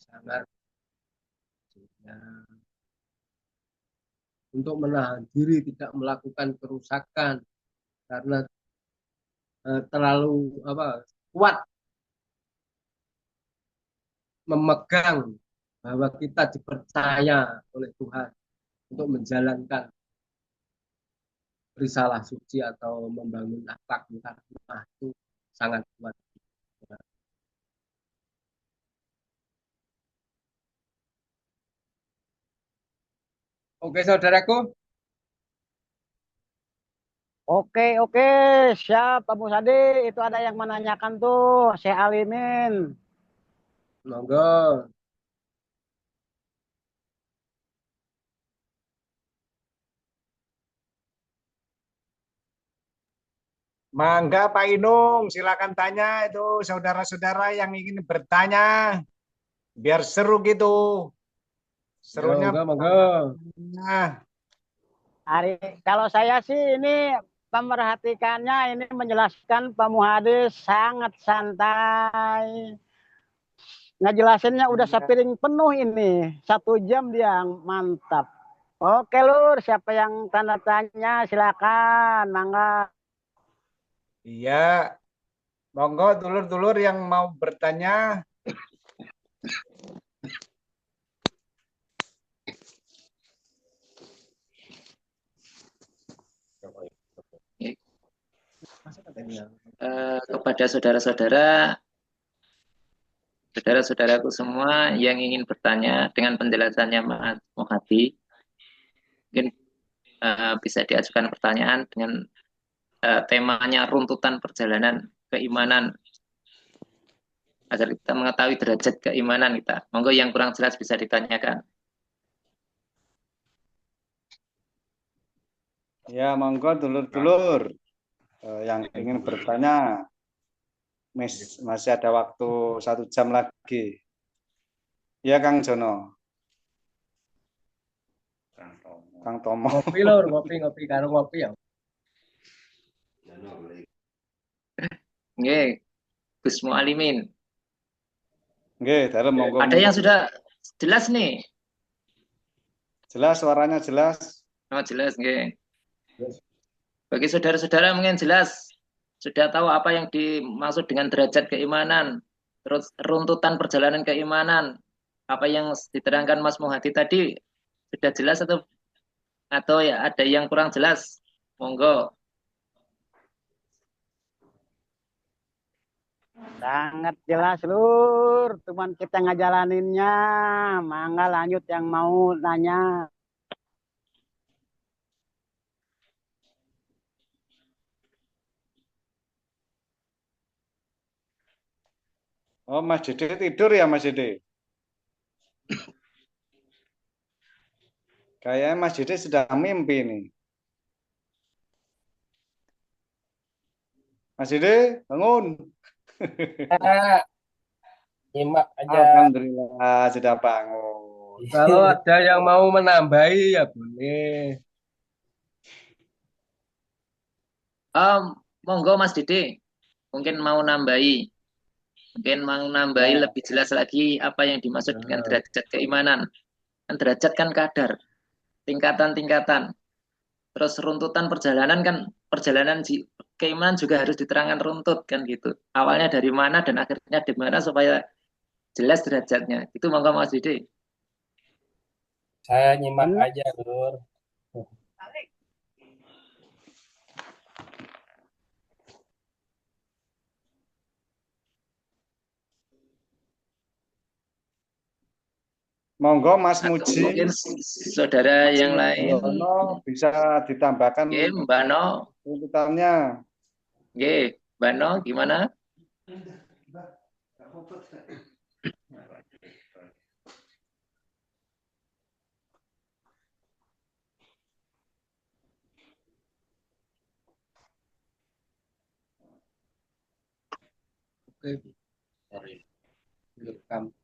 sangat jelas. Untuk menahan diri tidak melakukan kerusakan karena terlalu kuat memegang bahwa kita dipercaya oleh Tuhan untuk menjalankan risalah suci atau membangun akhlak karimah itu sangat kuat. Oke, saudaraku. Oke, siap Pak Musadi. Itu ada yang menanyakan tuh, Syekh Alimin. Monggo. Mangga Pak Inung, silakan tanya itu saudara-saudara yang ingin bertanya, biar seru gitu. Ya, Serunya monggo, monggo. Nah, kalau saya sih ini pemerhatikannya ini menjelaskan Pak Muhadis sangat santai. Ngejelasinnya udah sepiring penuh ini. 1 jam dia mantap. Oke Lur, siapa yang tanda tanya silakan, mangga. Iya, monggo dulur-dulur yang mau bertanya. Kepada saudara-saudaraku semua yang ingin bertanya dengan penjelasannya Mas Muhadi, mungkin bisa diajukan pertanyaan dengan temanya runtutan perjalanan keimanan agar kita mengetahui derajat keimanan kita. Monggo yang kurang jelas bisa ditanyakan. Ya, monggo dulur-dulur yang ingin bertanya. Masih ada waktu 1 jam lagi. Ya, Kang Jono. Kang Tomo. Ngopi lur, ngopi karo ngopi ya. Nggih, Gus Mualimin. Nggih, dalem monggo. Ada yang sudah jelas nih? Jelas, suaranya jelas. Oh, jelas, nggih. Bagi saudara-saudara mungkin jelas sudah tahu apa yang dimaksud dengan derajat keimanan, terus runtutan perjalanan keimanan, apa yang diterangkan Mas Muhadi tadi sudah jelas atau ya ada yang kurang jelas? Monggo. Sangat jelas lur, cuman kita ngejalaninnya. Mangga lanjut yang mau nanya. Oh, Mas Dede tidur ya, Mas Dede? Kayaknya Mas Dede sedang mimpi nih. Mas Dede, bangun. Nyimak aja. Alhamdulillah sudah bangun. Kalau ada yang mau menambahi ya boleh. Monggo Mas Dede, mungkin mau nambahi. Mungkin mau nambahi lebih jelas lagi apa yang dimaksud dengan derajat keimanan. Kan derajat kan kadar, tingkatan-tingkatan. Terus runtutan perjalanan kan, perjalanan keimanan juga harus diterangkan runtut kan gitu. Awalnya dari mana dan akhirnya di mana supaya jelas derajatnya. Itu monggo Mas Dede. Saya nyimak aja, Lur. Monggo Mas Atau Muji. mungkin saudara yang lain. Bisa ditambahkan Mbak No. tuntutannya. Mbak No, gimana? Oke. Welcome.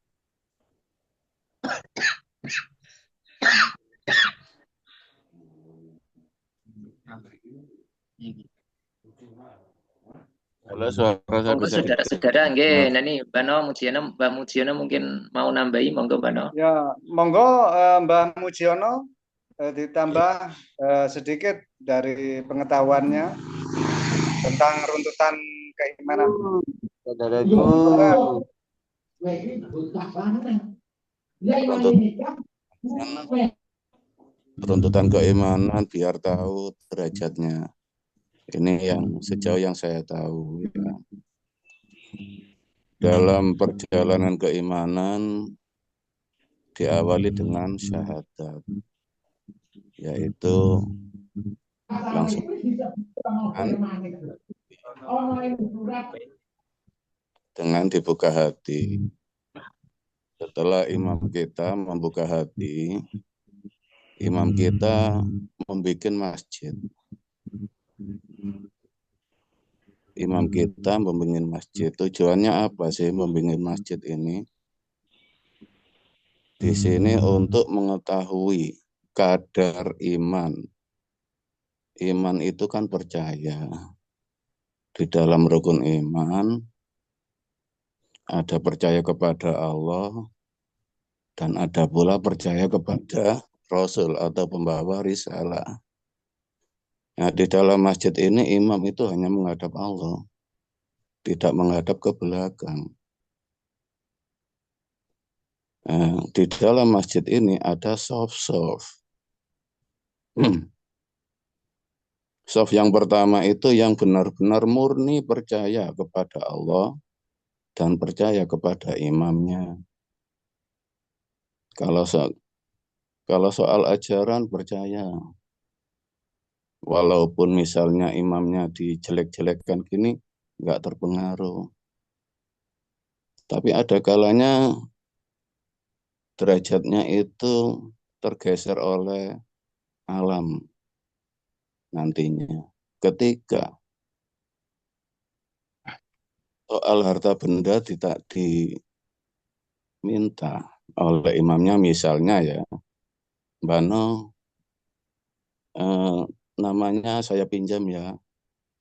Halo, suara saya Monggo bisa saudara-saudara, nggih, nani Mbak Mujiono mungkin mau nambahi, monggo Mbak No. Ya, monggo Mbak Mujiono ditambah sedikit dari pengetahuannya tentang runtutan keimanan. Runtutan keimanan biar tahu derajatnya. Ini yang sejauh yang saya tahu. Ya. Dalam perjalanan keimanan diawali dengan syahadat, yaitu langsung dengan dibuka hati. Setelah imam kita membuka hati, imam kita membuat masjid. Imam kita membangun masjid. Tujuannya apa sih membangun masjid ini? Di sini untuk mengetahui kadar iman. Iman itu kan percaya. Di dalam rukun iman ada percaya kepada Allah dan ada pula percaya kepada Rasul atau pembawa risalah. Nah, di dalam masjid ini imam itu hanya menghadap Allah, tidak menghadap ke belakang. Nah, di dalam masjid ini ada soft. Soft yang pertama itu yang benar-benar murni percaya kepada Allah dan percaya kepada imamnya. Kalau soal ajaran percaya. Walaupun misalnya imamnya dijelek-jelekkan gini, nggak terpengaruh. Tapi ada kalanya derajatnya itu tergeser oleh alam nantinya. Ketika soal harta benda tidak diminta oleh imamnya, misalnya ya, Bano, eh, namanya saya pinjam ya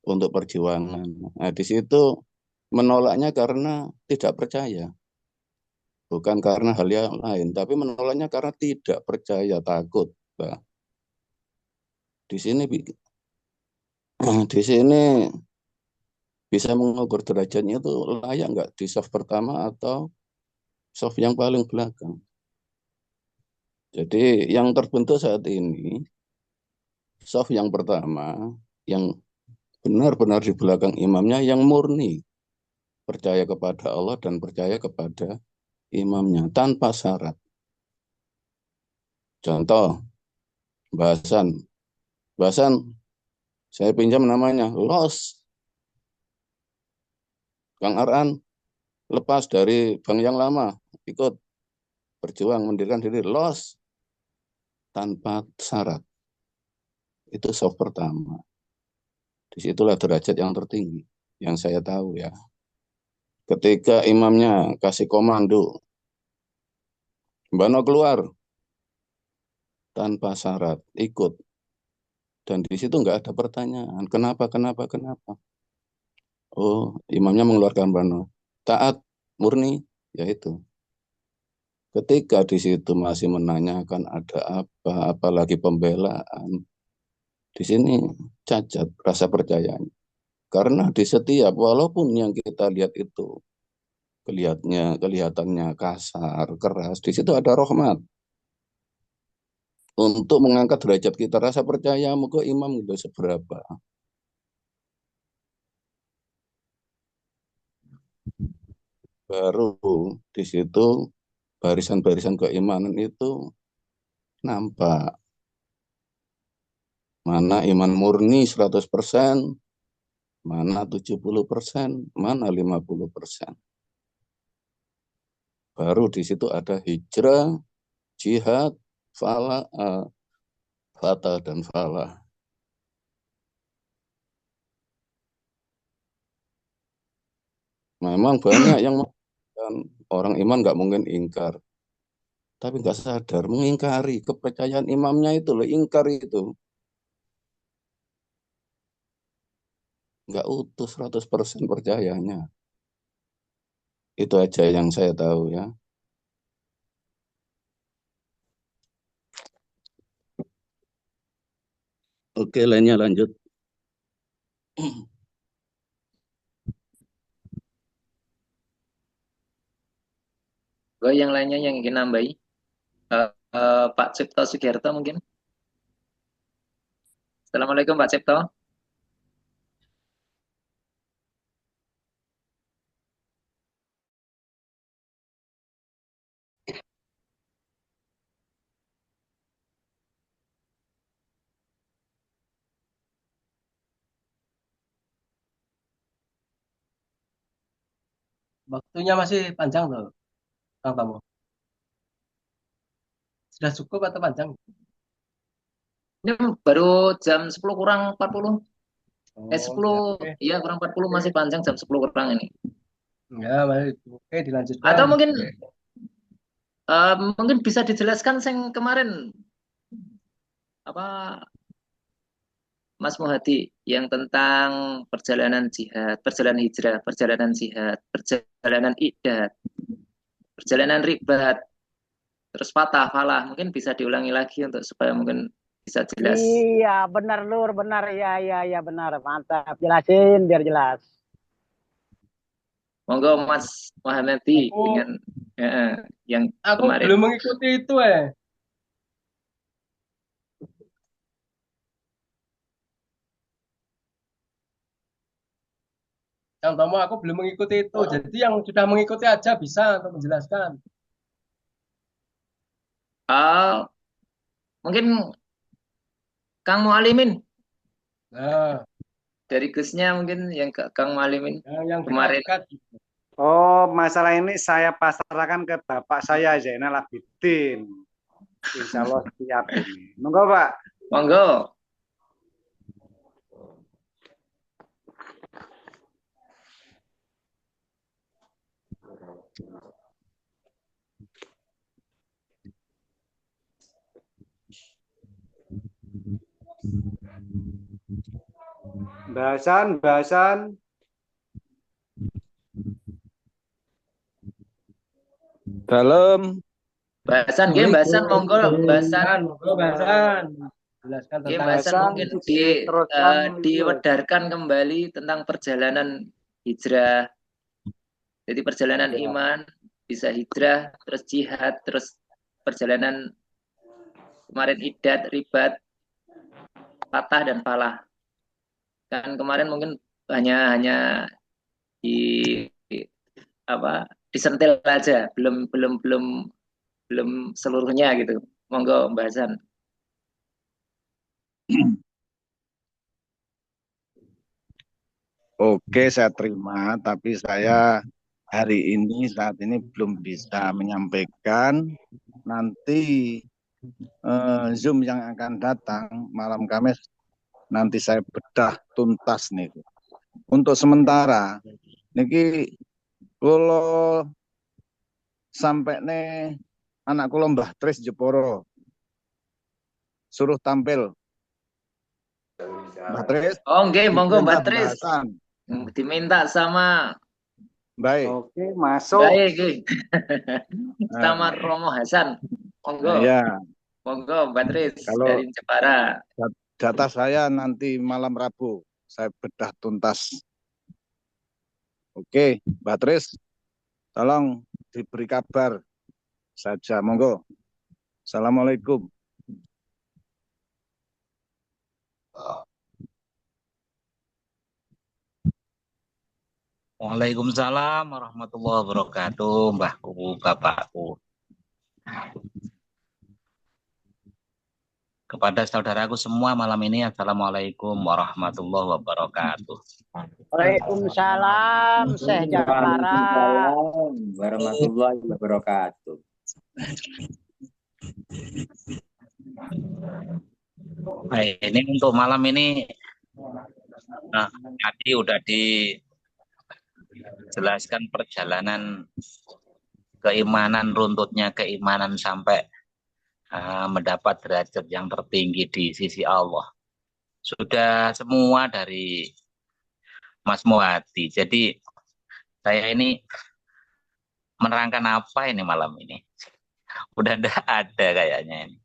untuk perjuangan. Nah, di situ menolaknya karena tidak percaya, bukan karena hal yang lain, tapi menolaknya karena tidak percaya, takut. Nah, di sini di sini bisa mengukur derajatnya itu layak nggak di soft pertama atau soft yang paling belakang. Jadi yang terbentuk saat ini soft yang pertama, yang benar-benar di belakang imamnya, yang murni percaya kepada Allah dan percaya kepada imamnya tanpa syarat. Contoh, bahasan, bahasan saya pinjam namanya, los, Kang Aran lepas dari bank yang lama, ikut berjuang mendirikan diri, los, tanpa syarat. Itu soft pertama. Disitulah derajat yang tertinggi, yang saya tahu ya. Ketika imamnya kasih komando, Bano keluar tanpa syarat, ikut. Dan di situ nggak ada pertanyaan, kenapa, kenapa, kenapa. Oh, imamnya mengeluarkan Bano. Taat, murni, yaitu. Ketika di situ masih menanyakan ada apa, apalagi pembelaan, di sini cacat rasa percayanya. Karena di setiap, walaupun yang kita lihat itu kelihatannya kasar, keras, di situ ada rahmat untuk mengangkat derajat kita. Rasa percayamu ke imam itu seberapa? Baru di situ barisan-barisan keimanan itu nampak. Mana iman murni 100%, mana 70%, mana 50%. Baru di situ ada hijrah, jihad, falah, fatah dan falah. Memang banyak yang orang iman nggak mungkin ingkar, tapi nggak sadar mengingkari kepercayaan imamnya itu loh, ingkar itu nggak utuh 100% percayanya. Itu aja yang saya tahu ya. Oke, lainnya lanjut. Yang lainnya yang ingin nambahi, Pak Cipto Sugiharto mungkin. Assalamualaikum Pak Cipto. Waktunya masih panjang loh, Kang Tomo. Sudah cukup atau panjang? Ini baru jam 10 kurang 40. Oh, 10, ya, oke. iya kurang 40 masih panjang jam 10 kurang ini. Ya, mari. Oke, dilanjutkan. Atau mungkin Oke. mungkin bisa dijelaskan yang kemarin apa Mas Muhadi yang tentang perjalanan jihad, perjalanan hijrah, perjalanan jihad, perjalanan idat, perjalanan ribat, terus fatah, falah. Mungkin bisa diulangi lagi untuk supaya mungkin bisa jelas. Iya, benar Lur, benar ya, ya, ya benar. Mantap, jelasin biar jelas. Monggo Mas Muhammadi dengan Aku yang aku kemarin. belum mengikuti itu Kang Tomo, aku belum mengikuti itu. Jadi yang sudah mengikuti aja bisa untuk menjelaskan. Ah, mungkin Kang Mualimin Nah, Dari Gusnya mungkin yang ke Kang Malimin yang kemarin. dekat-dekat. Oh, masalah ini saya pasrahkan ke Bapak saya, Zainal Abidin. Insya Allah siap ini. Monggo, Pak. Monggo. Bahasan. Dalam Bahasan game, bahasan monggo, bahasan. Monggo bahasan. Jelaskan Game tentang bahasan Bahasan mungkin diteruskan itu. diwedarkan kembali tentang perjalanan hijrah. Jadi perjalanan Ya. iman, bisa hijrah, terus jihad, terus perjalanan kemarin idat, ribat, patah dan falah. Kan kemarin mungkin hanya di apa disentil aja, belum seluruhnya gitu. Monggo bahasan. Oke, saya terima, tapi saya hari ini saat ini belum bisa menyampaikan. Nanti Zoom yang akan datang malam Kamis nanti saya bedah tuntas nih. Untuk sementara, niki kalau sampai nih anak kula Mbah Tris Jeporo suruh tampil. Mbah Tris, Oh, oke, monggo diperintah Mbak Tris. bahasan. Diminta sama Baik. Oke, masuk. baik sama Romo Hasan. Monggo. Ya, Monggo Mbak Tris kalau dari Jepara. data saya nanti malam Rabu saya bedah tuntas. Oke, Mbak Tris, tolong diberi kabar saja, monggo. Assalamualaikum. Waalaikumsalam warahmatullahi wabarakatuh, mbahku, bapakku. Kepada saudaraku semua malam ini, Assalamualaikum warahmatullahi wabarakatuh. Waalaikumsalam, Syekh Jafara. Warahmatullahi wabarakatuh. Baik, ini untuk malam ini, tadi udah dijelaskan perjalanan keimanan, runtutnya keimanan sampai mendapat derajat yang tertinggi di sisi Allah. Sudah semua dari Mas Muhadi. Jadi saya ini menerangkan apa ini malam ini? Udah enggak ada kayaknya ini.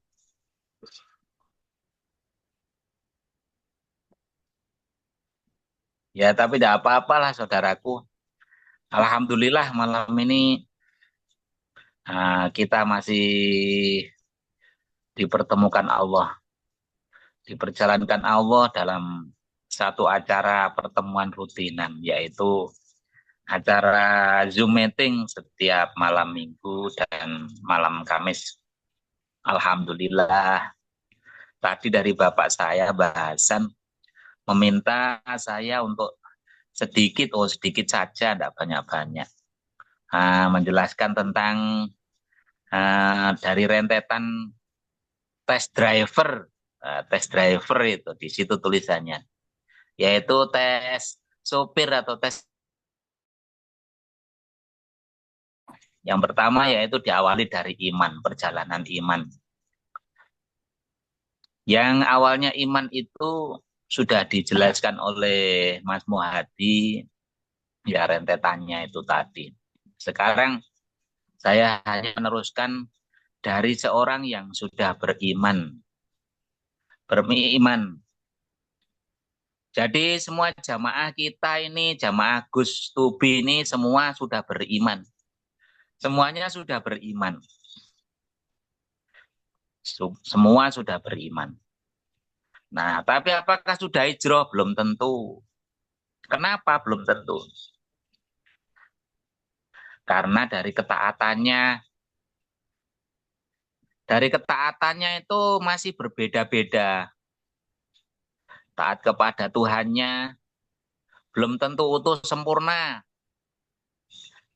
Ya tapi tidak apa-apalah saudaraku. Alhamdulillah malam ini kita masih dipertemukan Allah. Diperjalankan Allah dalam satu acara pertemuan rutinan, yaitu acara Zoom meeting setiap malam Minggu dan malam Kamis. Alhamdulillah. Tadi dari Bapak saya bahasan meminta saya untuk sedikit saja, tidak banyak-banyak, menjelaskan tentang dari rentetan tes driver itu di situ tulisannya, yaitu tes sopir atau tes yang pertama yaitu diawali dari iman, perjalanan iman. Yang awalnya iman itu sudah dijelaskan oleh Mas Muhadi, ya rentetannya itu tadi. Sekarang saya hanya meneruskan dari seorang yang sudah beriman. Jadi semua jamaah kita ini, jamaah Gus Tubi ini semua sudah beriman. Semuanya sudah beriman. Semua sudah beriman. Nah, tapi apakah sudah hijrah? Belum tentu. Kenapa belum tentu? Karena dari ketaatannya itu masih berbeda-beda. taat kepada Tuhannya, belum tentu utuh sempurna.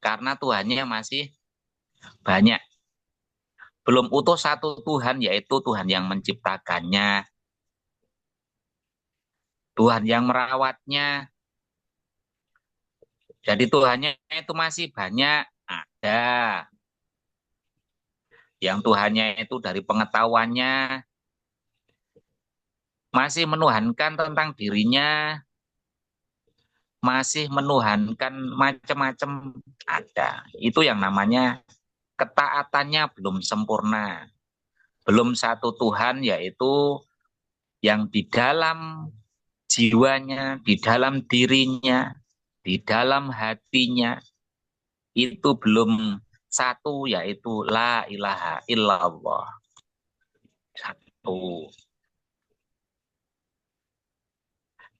Karena Tuhannya masih banyak. Belum utuh satu Tuhan, yaitu Tuhan yang menciptakannya, Tuhan yang merawatnya. Jadi Tuhannya itu masih banyak. Ada yang Tuhannya itu dari pengetahuannya masih menuhankan tentang dirinya, masih menuhankan macam-macam, ada. Itu yang namanya ketaatannya belum sempurna. Belum satu Tuhan, yaitu yang di dalam jiwanya, di dalam dirinya, di dalam hatinya, itu belum satu, yaitu la ilaha illallah. Satu.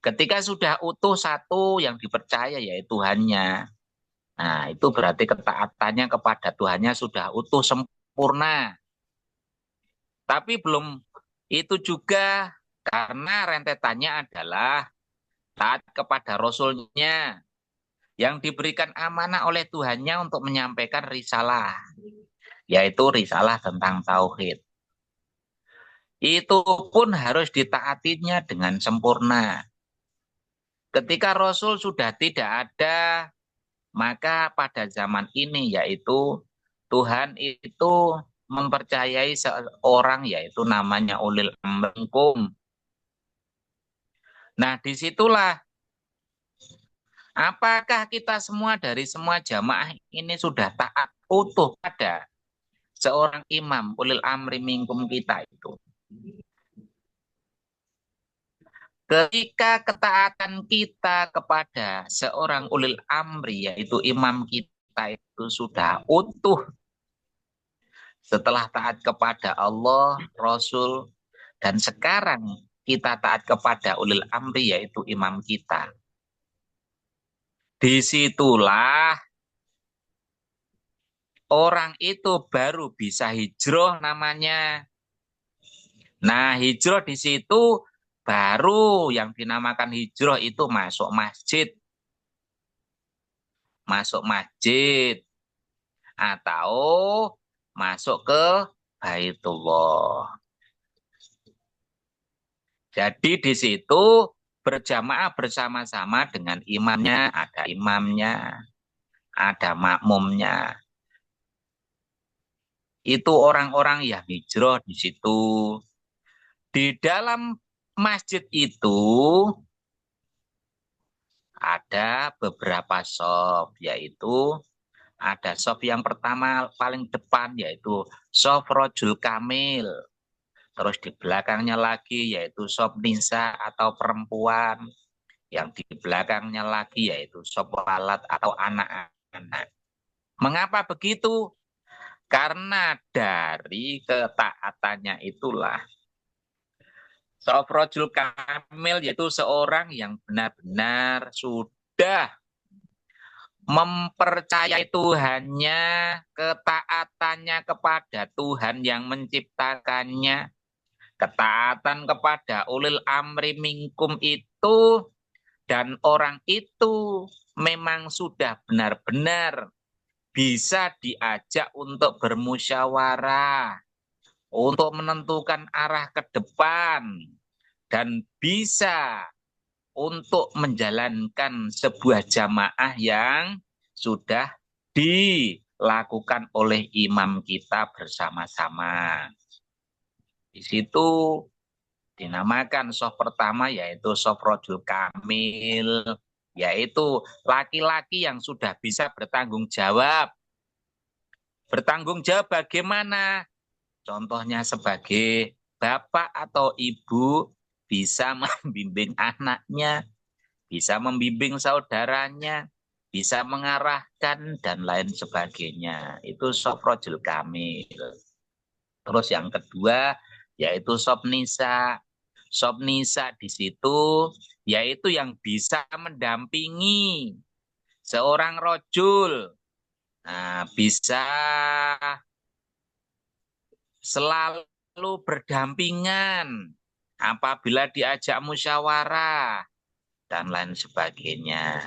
Ketika sudah utuh satu yang dipercaya, yaitu Tuhannya, nah itu berarti ketaatannya kepada Tuhannya sudah utuh sempurna. Tapi belum itu juga, karena rentetannya adalah taat kepada Rasulnya yang diberikan amanah oleh Tuhannya untuk menyampaikan risalah, yaitu risalah tentang tauhid. Itu pun harus ditaatinya dengan sempurna. Ketika Rasul sudah tidak ada, maka pada zaman ini, yaitu Tuhan itu mempercayai seorang, yaitu namanya ulil amri minkum. Nah, disitulah apakah kita semua dari semua jamaah ini sudah taat utuh pada seorang imam ulil amri minkum kita itu. Ketika ketaatan kita kepada seorang ulil amri, yaitu imam kita itu sudah utuh, setelah taat kepada Allah, Rasul, dan sekarang kita taat kepada ulil amri, yaitu imam kita. Disitulah orang itu baru bisa hijrah namanya. Nah, hijrah di situ baru yang dinamakan hijrah itu masuk masjid. Masuk masjid atau masuk ke Baitullah. Jadi di situ berjamaah bersama-sama dengan imamnya, ada makmumnya. Itu orang-orang yang hijrah di situ. Di dalam masjid itu ada beberapa shaf, yaitu ada shaf yang pertama paling depan, yaitu shaf rojul kamil. Terus di belakangnya lagi yaitu shaf nisa atau perempuan. Yang di belakangnya lagi yaitu shaf walat atau anak-anak. Mengapa begitu? Karena dari ketaatannya itulah shaf rojul kamil, yaitu seorang yang benar-benar sudah mempercayai Tuhannya, ketaatannya kepada Tuhan yang menciptakannya, ketaatan kepada ulil amri minkum itu, dan orang itu memang sudah benar-benar bisa diajak untuk bermusyawarah, untuk menentukan arah ke depan, dan bisa untuk menjalankan sebuah jamaah yang sudah dilakukan oleh imam kita bersama-sama. Di situ dinamakan shaf pertama yaitu shaf rojul kamil, yaitu laki-laki yang sudah bisa bertanggung jawab. Bertanggung jawab bagaimana? Contohnya sebagai bapak atau ibu bisa membimbing anaknya, bisa membimbing saudaranya, bisa mengarahkan, dan lain sebagainya. Itu shaf rojul kamil. Terus yang kedua yaitu shaf nisa. Shaf nisa di situ yaitu yang bisa mendampingi seorang rojul. Nah, bisa selalu berdampingan apabila diajak musyawarah, dan lain sebagainya.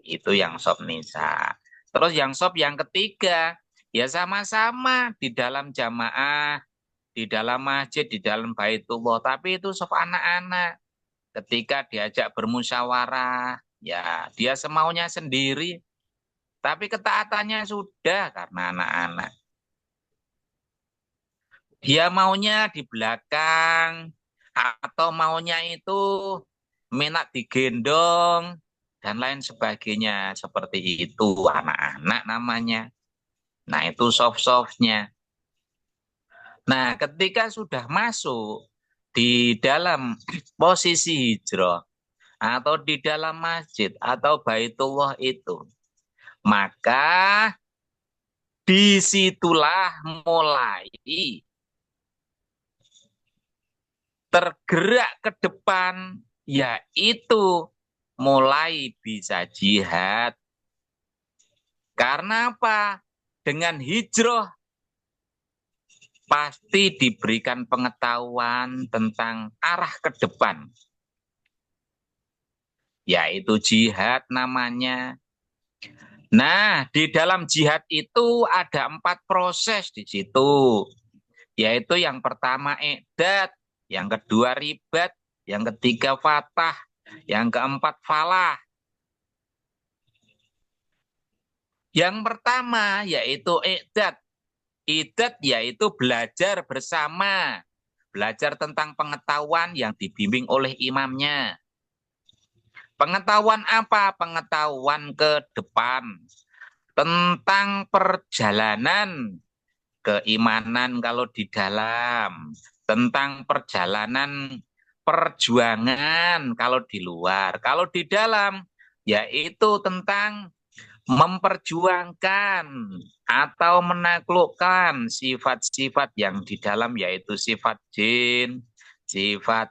Itu yang sob nisa. Terus yang sob yang ketiga, ya sama-sama di dalam jamaah, di dalam masjid, di dalam baitullah. Tapi itu sob anak-anak. Ketika diajak bermusyawarah, ya dia semaunya sendiri. Tapi ketaatannya sudah karena anak-anak. Dia maunya di belakang, atau maunya itu minat digendong, dan lain sebagainya. Seperti itu anak-anak namanya. Nah itu soft-softnya. Nah ketika sudah masuk di dalam posisi hijrah, atau di dalam masjid, atau baitullah itu, maka disitulah mulai tergerak ke depan, yaitu mulai bisa jihad. Karena apa? Dengan hijrah pasti diberikan pengetahuan tentang arah ke depan, yaitu jihad namanya. Nah, di dalam jihad itu ada 4 proses di situ, yaitu yang pertama i'dad, yang kedua ribat, yang ketiga fatah, yang keempat falah. Yang pertama yaitu i'dad. I'dad yaitu belajar bersama, belajar tentang pengetahuan yang dibimbing oleh imamnya. Pengetahuan apa? Pengetahuan ke depan tentang perjalanan keimanan kalau di dalam, tentang perjalanan perjuangan kalau di luar. Kalau di dalam, yaitu tentang memperjuangkan atau menaklukkan sifat-sifat yang di dalam, yaitu sifat jin, sifat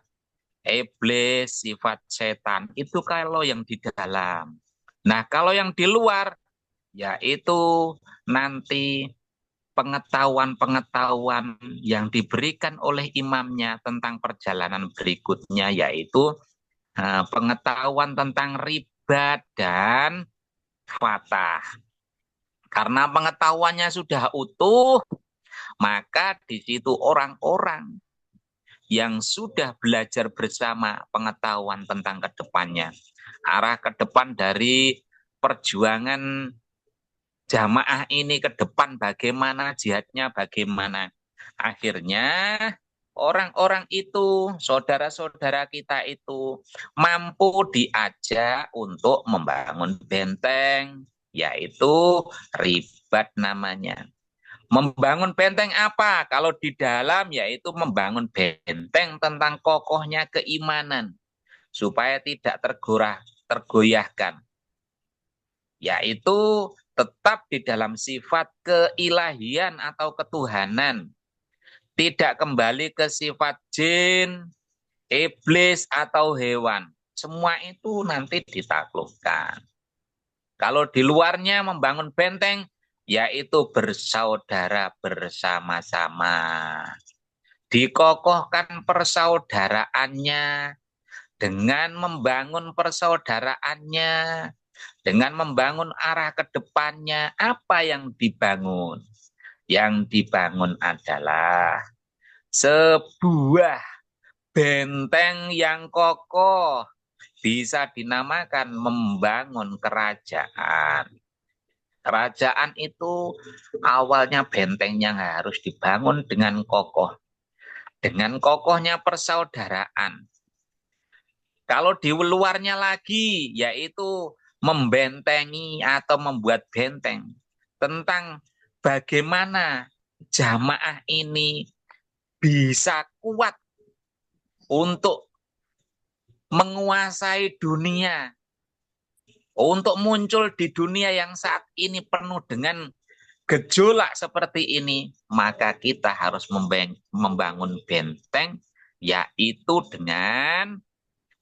iblis, sifat setan. Itu kalau yang di dalam. Nah, kalau yang di luar, yaitu nanti pengetahuan-pengetahuan yang diberikan oleh imamnya tentang perjalanan berikutnya, yaitu pengetahuan tentang ribat dan fatah. Karena pengetahuannya sudah utuh, maka di situ orang-orang yang sudah belajar bersama pengetahuan tentang kedepannya, arah ke depan dari perjuangan jamaah ini ke depan bagaimana, jihadnya bagaimana. Akhirnya orang-orang itu, saudara-saudara kita itu mampu diajak untuk membangun benteng, yaitu ribat namanya. Membangun benteng apa? Kalau di dalam yaitu membangun benteng tentang kokohnya keimanan supaya tidak tergoyahkan. Yaitu tetap di dalam sifat keilahian atau ketuhanan. Tidak kembali ke sifat jin, iblis atau hewan. Semua itu nanti ditaklukkan. Kalau di luarnya membangun benteng, yaitu bersaudara bersama-sama. Dikokohkan persaudaraannya dengan membangun persaudaraannya, dengan membangun arah ke depannya. Apa yang dibangun? Yang dibangun adalah sebuah benteng yang kokoh, bisa dinamakan membangun kerajaan. Kerajaan itu awalnya benteng yang harus dibangun dengan kokoh. Dengan kokohnya persaudaraan. Kalau di luarnya lagi, yaitu membentengi atau membuat benteng tentang bagaimana jamaah ini bisa kuat untuk menguasai dunia, untuk muncul di dunia yang saat ini penuh dengan gejolak seperti ini, maka kita harus membangun benteng, yaitu dengan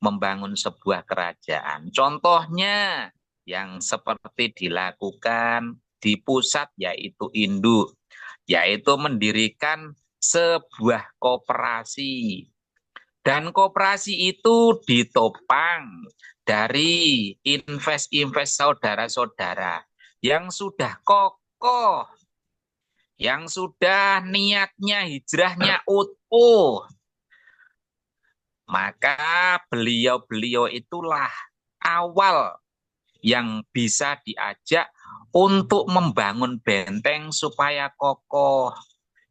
membangun sebuah kerajaan. Contohnya yang seperti dilakukan di pusat, yaitu induk, yaitu mendirikan sebuah koperasi Dan koperasi itu ditopang dari invest saudara-saudara yang sudah kokoh, yang sudah niatnya hijrahnya utuh. Maka beliau-beliau itulah awal yang bisa diajak untuk membangun benteng supaya kokoh,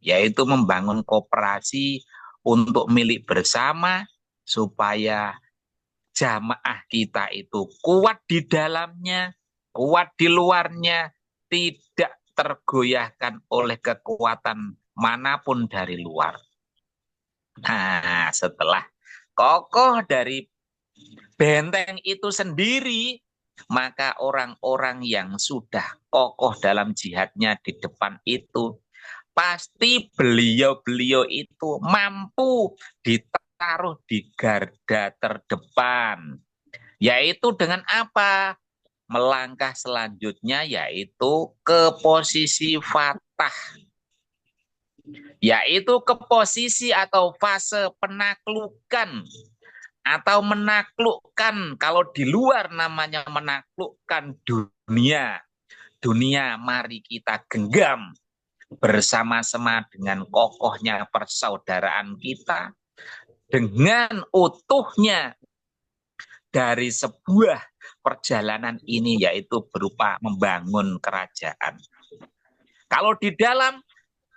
yaitu membangun koperasi untuk milik bersama supaya jamaah kita itu kuat di dalamnya, kuat di luarnya, tidak tergoyahkan oleh kekuatan manapun dari luar. Nah, setelah kokoh dari benteng itu sendiri, maka orang-orang yang sudah kokoh dalam jihadnya di depan itu, pasti beliau-beliau itu mampu ditaruh di garda terdepan. Yaitu dengan apa? Melangkah selanjutnya yaitu ke posisi fatah. Yaitu ke posisi atau fase penaklukan. Atau menaklukkan, kalau di luar namanya menaklukkan dunia. Dunia mari kita genggam bersama-sama dengan kokohnya persaudaraan kita, dengan utuhnya dari sebuah perjalanan ini, yaitu berupa membangun kerajaan. Kalau di dalam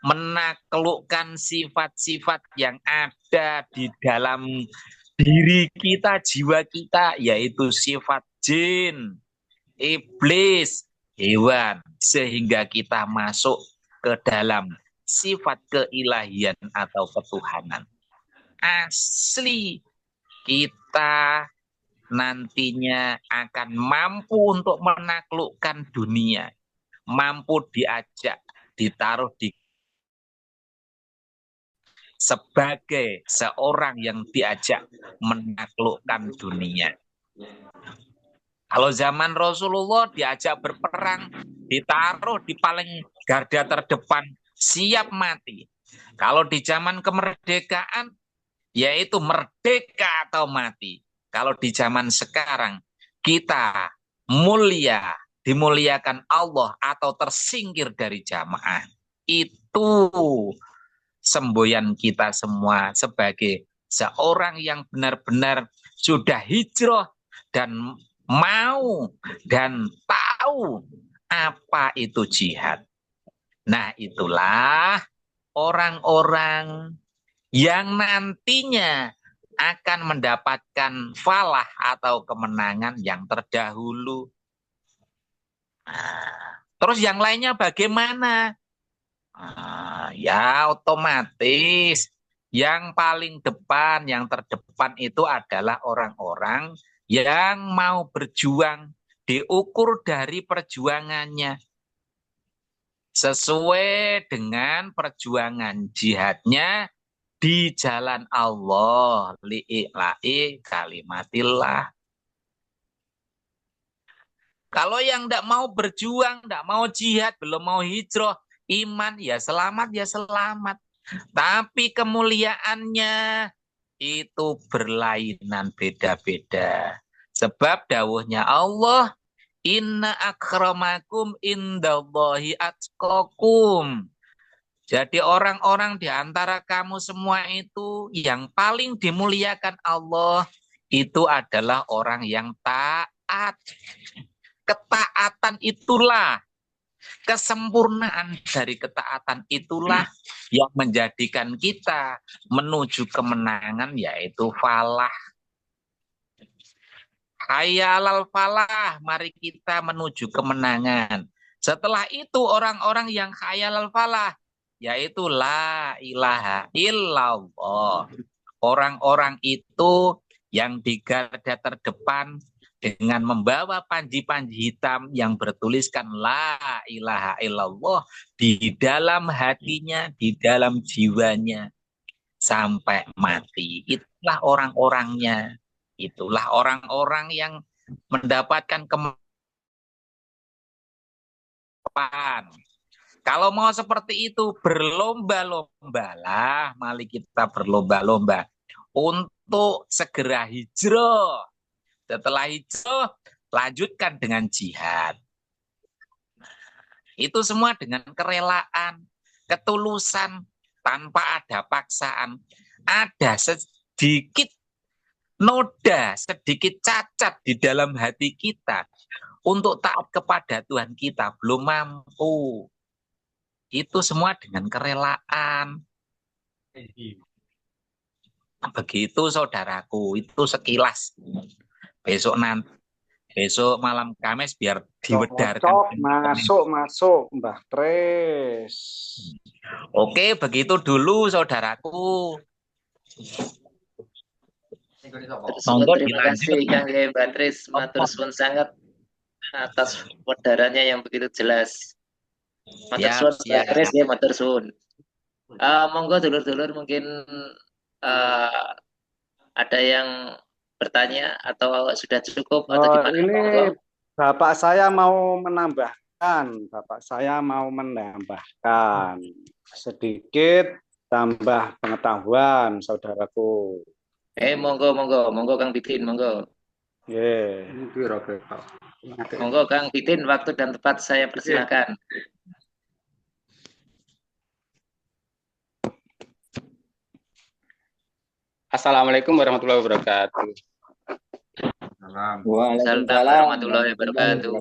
menaklukkan sifat-sifat yang ada di dalam diri kita, jiwa kita, yaitu sifat jin, iblis, hewan, sehingga kita masuk ke dalam sifat keilahian atau ketuhanan. Asli kita nantinya akan mampu untuk menaklukkan dunia, mampu diajak, ditaruh di sebagai seorang yang diajak menaklukkan dunia. Kalau zaman Rasulullah diajak berperang, ditaruh di paling garda terdepan, siap mati. Kalau di zaman kemerdekaan, yaitu merdeka atau mati. Kalau di zaman sekarang, kita mulia, dimuliakan Allah atau tersingkir dari jamaah. Itu semboyan kita semua sebagai seorang yang benar-benar sudah hijrah dan mau dan tahu apa itu jihad. Nah, itulah orang-orang yang nantinya akan mendapatkan falah atau kemenangan yang terdahulu. Terus yang lainnya bagaimana? Ya otomatis yang paling depan, yang terdepan itu adalah orang-orang yang mau berjuang, diukur dari perjuangannya. Sesuai dengan perjuangan jihadnya di jalan Allah, li'ila'i kalimatillah. Kalau yang tidak mau berjuang, tidak mau jihad, belum mau hijrah, iman, ya selamat, ya selamat. Tapi kemuliaannya itu berlainan, beda-beda. Sebab dawuhnya Allah, inna akramakum indallahi atqakum. Jadi orang-orang di antara kamu semua itu yang paling dimuliakan Allah itu adalah orang yang taat. Ketaatan itulah, kesempurnaan dari ketaatan itulah yang menjadikan kita menuju kemenangan, yaitu falah. Hayya 'alal falah, mari kita menuju kemenangan. Setelah itu orang-orang yang hayya 'alal falah, yaitu la ilaha illallah. Orang-orang itu yang di garda terdepan dengan membawa panji-panji hitam yang bertuliskan la ilaha illallah di dalam hatinya, di dalam jiwanya sampai mati. Itulah orang-orangnya. Itulah orang-orang yang mendapatkan kemenangan. Kalau mau seperti itu, berlomba-lombalah, mari kita berlomba-lomba untuk untuk segera hijrah. Setelah hijrah, lanjutkan dengan jihad. Itu semua dengan kerelaan, ketulusan, tanpa ada paksaan. Ada sedikit noda, sedikit cacat di dalam hati kita untuk taat kepada Tuhan kita, belum mampu. Itu semua dengan kerelaan. Begitu saudaraku, itu sekilas. Besok malam Kamis biar diwedarkan. Masuk Mbah Kris. Oke, begitu dulu saudaraku. Terima kasih Kang Batris, matur suwun sangat atas wedarannya yang begitu jelas. Matur suwun Batris ya, matur suwun. Monggo dulur-dulur mungkin ada yang bertanya atau sudah cukup atau gimana? Ini Monggo. Bapak saya mau menambahkan sedikit tambah pengetahuan saudaraku. Monggo Kang Bidin, monggo. Monggo Kang Bidin, waktu dan tempat saya persilakan. Assalamualaikum warahmatullahi wabarakatuh. Waalaikumsalam warahmatullahi wabarakatuh.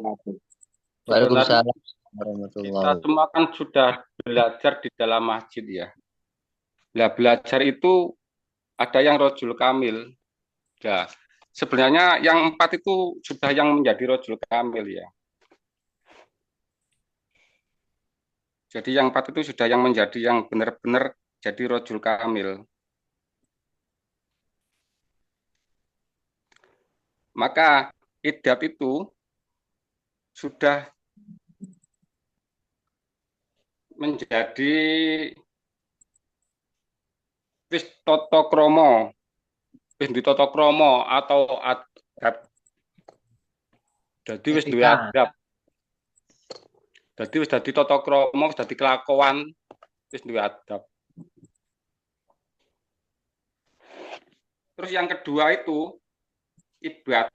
Waalaikumsalam Kita semua kan sudah belajar di dalam masjid ya. Nah, belajar itu ada yang rojul kamil. Nah, sebenarnya yang 4 itu sudah yang menjadi rojul kamil ya. Jadi yang 4 itu sudah yang menjadi yang benar-benar jadi rojul kamil. Maka idab itu sudah menjadi wis tata krama, wis di tata krama atau adab. Jadi wis duwe adab. Jadi wis dadi tata krama, wis dadi kelakuan, wis duwe adab. Terus yang kedua itu ibad.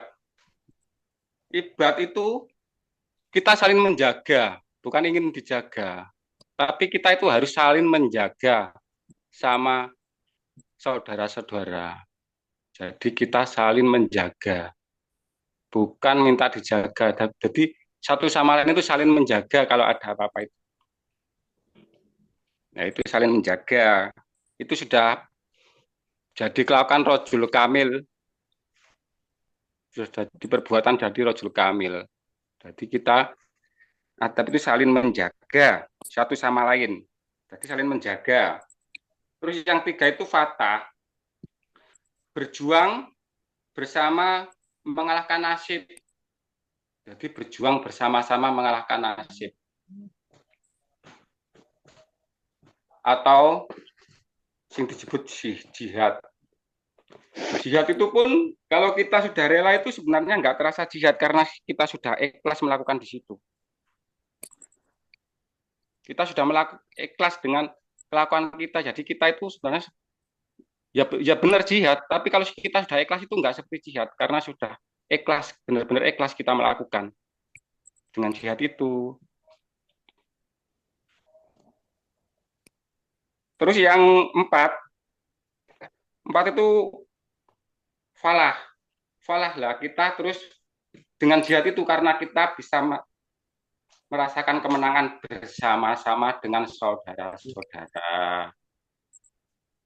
Ibad itu kita saling menjaga, bukan ingin dijaga. Tapi kita itu harus saling menjaga sama saudara-saudara. Jadi kita saling menjaga, bukan minta dijaga. Jadi satu sama lain itu saling menjaga kalau ada apa-apa itu. Nah itu saling menjaga. Itu sudah jadi kelakuan rojul kamil. Sudah jadi perbuatan jadi rojul kamil. Jadi kita adab itu saling menjaga satu sama lain. Jadi saling menjaga. Terus yang 3 itu fatah. Berjuang bersama mengalahkan nasib. Jadi berjuang bersama-sama mengalahkan nasib. Atau yang disebut jihad. Jihad itu pun kalau kita sudah rela itu sebenarnya nggak terasa jihad karena kita sudah ikhlas melakukan di situ. Kita sudah ikhlas dengan kelakuan kita. Jadi kita itu sebenarnya ya benar jihad. Tapi kalau kita sudah ikhlas itu nggak seperti jihad karena sudah ikhlas, benar-benar ikhlas kita melakukan dengan jihad itu. Terus yang 4 itu falah lah kita terus dengan jihad itu karena kita bisa merasakan kemenangan bersama-sama dengan saudara-saudara.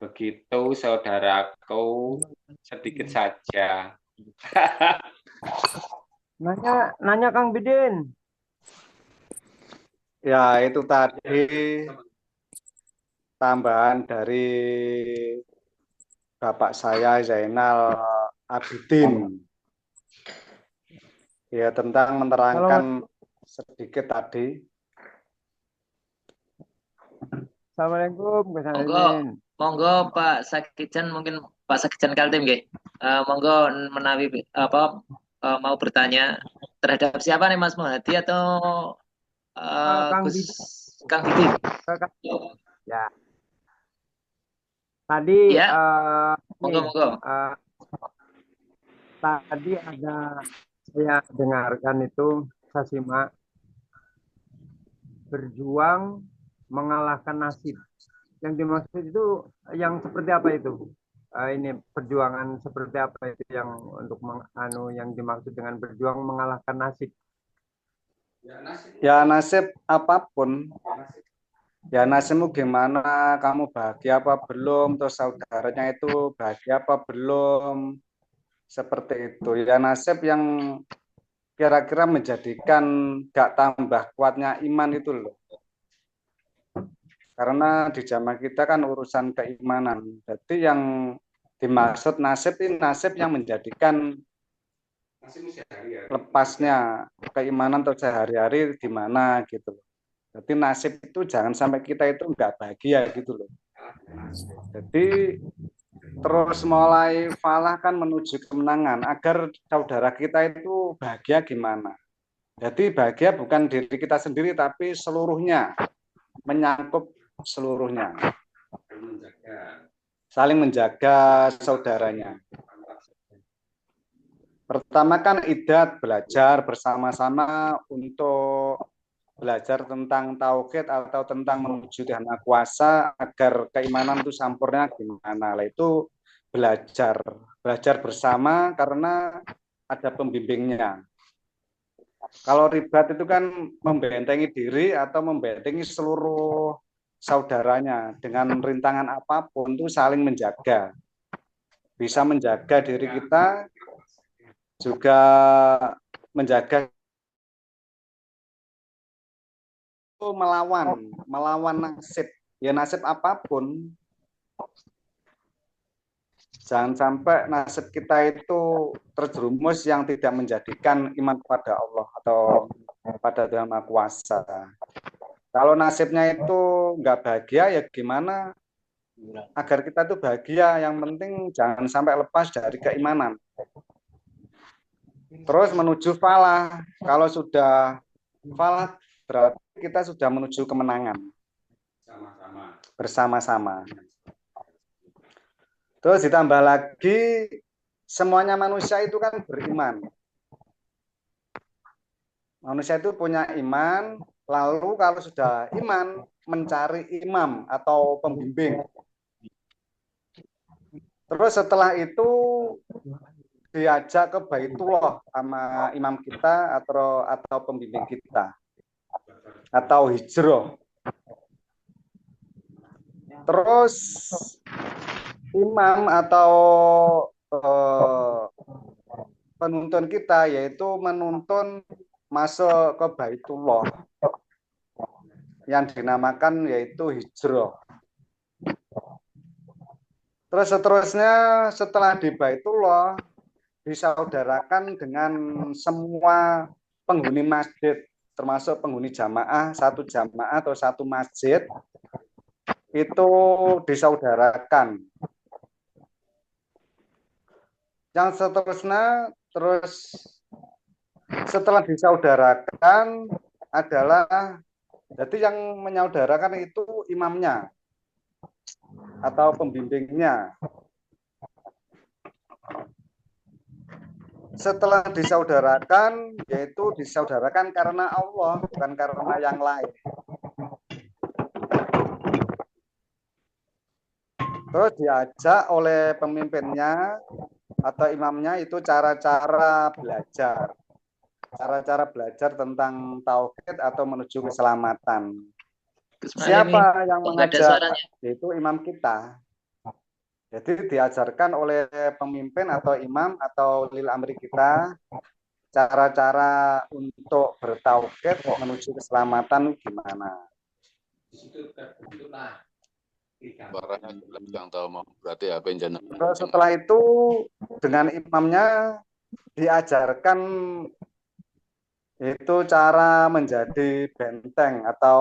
Begitu saudaraku, sedikit saja. Nanya Kang Bidin. Ya itu tadi tambahan dari Bapak saya Zainal Abidin. Ya tentang menerangkan sedikit tadi. Assalamualaikum. Monggo Pak Sakijan, mungkin Pak Sakijan Kaltim nggih. Monggo menawi mau bertanya terhadap siapa nih Mas Muhadi atau Kang Bidin? Ya. Tadi Ya, nih, monggo. tadi ada saya dengarkan itu, saya simak, berjuang mengalahkan nasib. Yang dimaksud itu yang seperti apa itu? Ini perjuangan seperti apa itu yang untuk yang dimaksud dengan berjuang mengalahkan nasib? Ya nasib apapun. Ya nasibmu gimana, kamu bahagia apa belum, terus saudaranya itu bahagia apa belum, seperti itu. Ya nasib yang kira-kira menjadikan gak tambah kuatnya iman itu loh. Karena di zaman kita kan urusan keimanan. Jadi yang dimaksud nasib ini nasib yang menjadikan lepasnya keimanan atau sehari-hari di mana gitu. Jadi nasib itu jangan sampai kita itu nggak bahagia gitu loh. Jadi terus mulai falah kan menuju kemenangan agar saudara kita itu bahagia gimana. Jadi bahagia bukan diri kita sendiri tapi seluruhnya, menyangkut seluruhnya. Saling menjaga saudaranya. Pertama kan idat belajar bersama-sama untuk belajar tentang tauhid atau tentang menuju Tuhan Maha Kuasa agar keimanan itu sampurna gimana. Lah itu belajar bersama karena ada pembimbingnya. Kalau ribat itu kan membentengi diri atau membentengi seluruh saudaranya dengan rintangan apapun itu saling menjaga. Bisa menjaga diri kita, juga menjaga itu melawan nasib. Ya nasib apapun. Jangan sampai nasib kita itu terjerumus yang tidak menjadikan iman kepada Allah atau pada Tuhan Maha Kuasa. Kalau nasibnya itu nggak bahagia, ya gimana agar kita tuh bahagia? Yang penting jangan sampai lepas dari keimanan. Terus menuju falah. Kalau sudah falah, berarti kita sudah menuju kemenangan. Bersama-sama. Terus ditambah lagi, semuanya manusia itu kan beriman. Manusia itu punya iman, lalu kalau sudah iman, mencari imam atau pembimbing. Terus setelah itu diajak ke Baitullah sama imam kita atau pembimbing kita. Atau hijrah. Terus imam atau penuntun kita yaitu menuntun masuk ke Baitullah yang dinamakan yaitu hijrah. Terus seterusnya setelah di Baitullah disaudarakan dengan semua penghuni masjid, termasuk penghuni jamaah, satu jamaah atau satu masjid itu disaudarakan. Yang seterusnya terus setelah disaudarakan adalah jadi yang menyaudarakan itu imamnya atau pembimbingnya. Setelah disaudarakan, yaitu disaudarakan karena Allah, bukan karena yang lain. Terus diajak oleh pemimpinnya atau imamnya itu cara-cara belajar. Cara-cara belajar tentang tauhid atau menuju keselamatan. Siapa yang mengajak? Yaitu imam kita. Jadi diajarkan oleh pemimpin atau imam atau lil amri kita cara-cara untuk bertauhid menuju keselamatan gimana. Barangnya yang tahu mau berarti apa yang Terus setelah itu dengan imamnya diajarkan itu cara menjadi benteng atau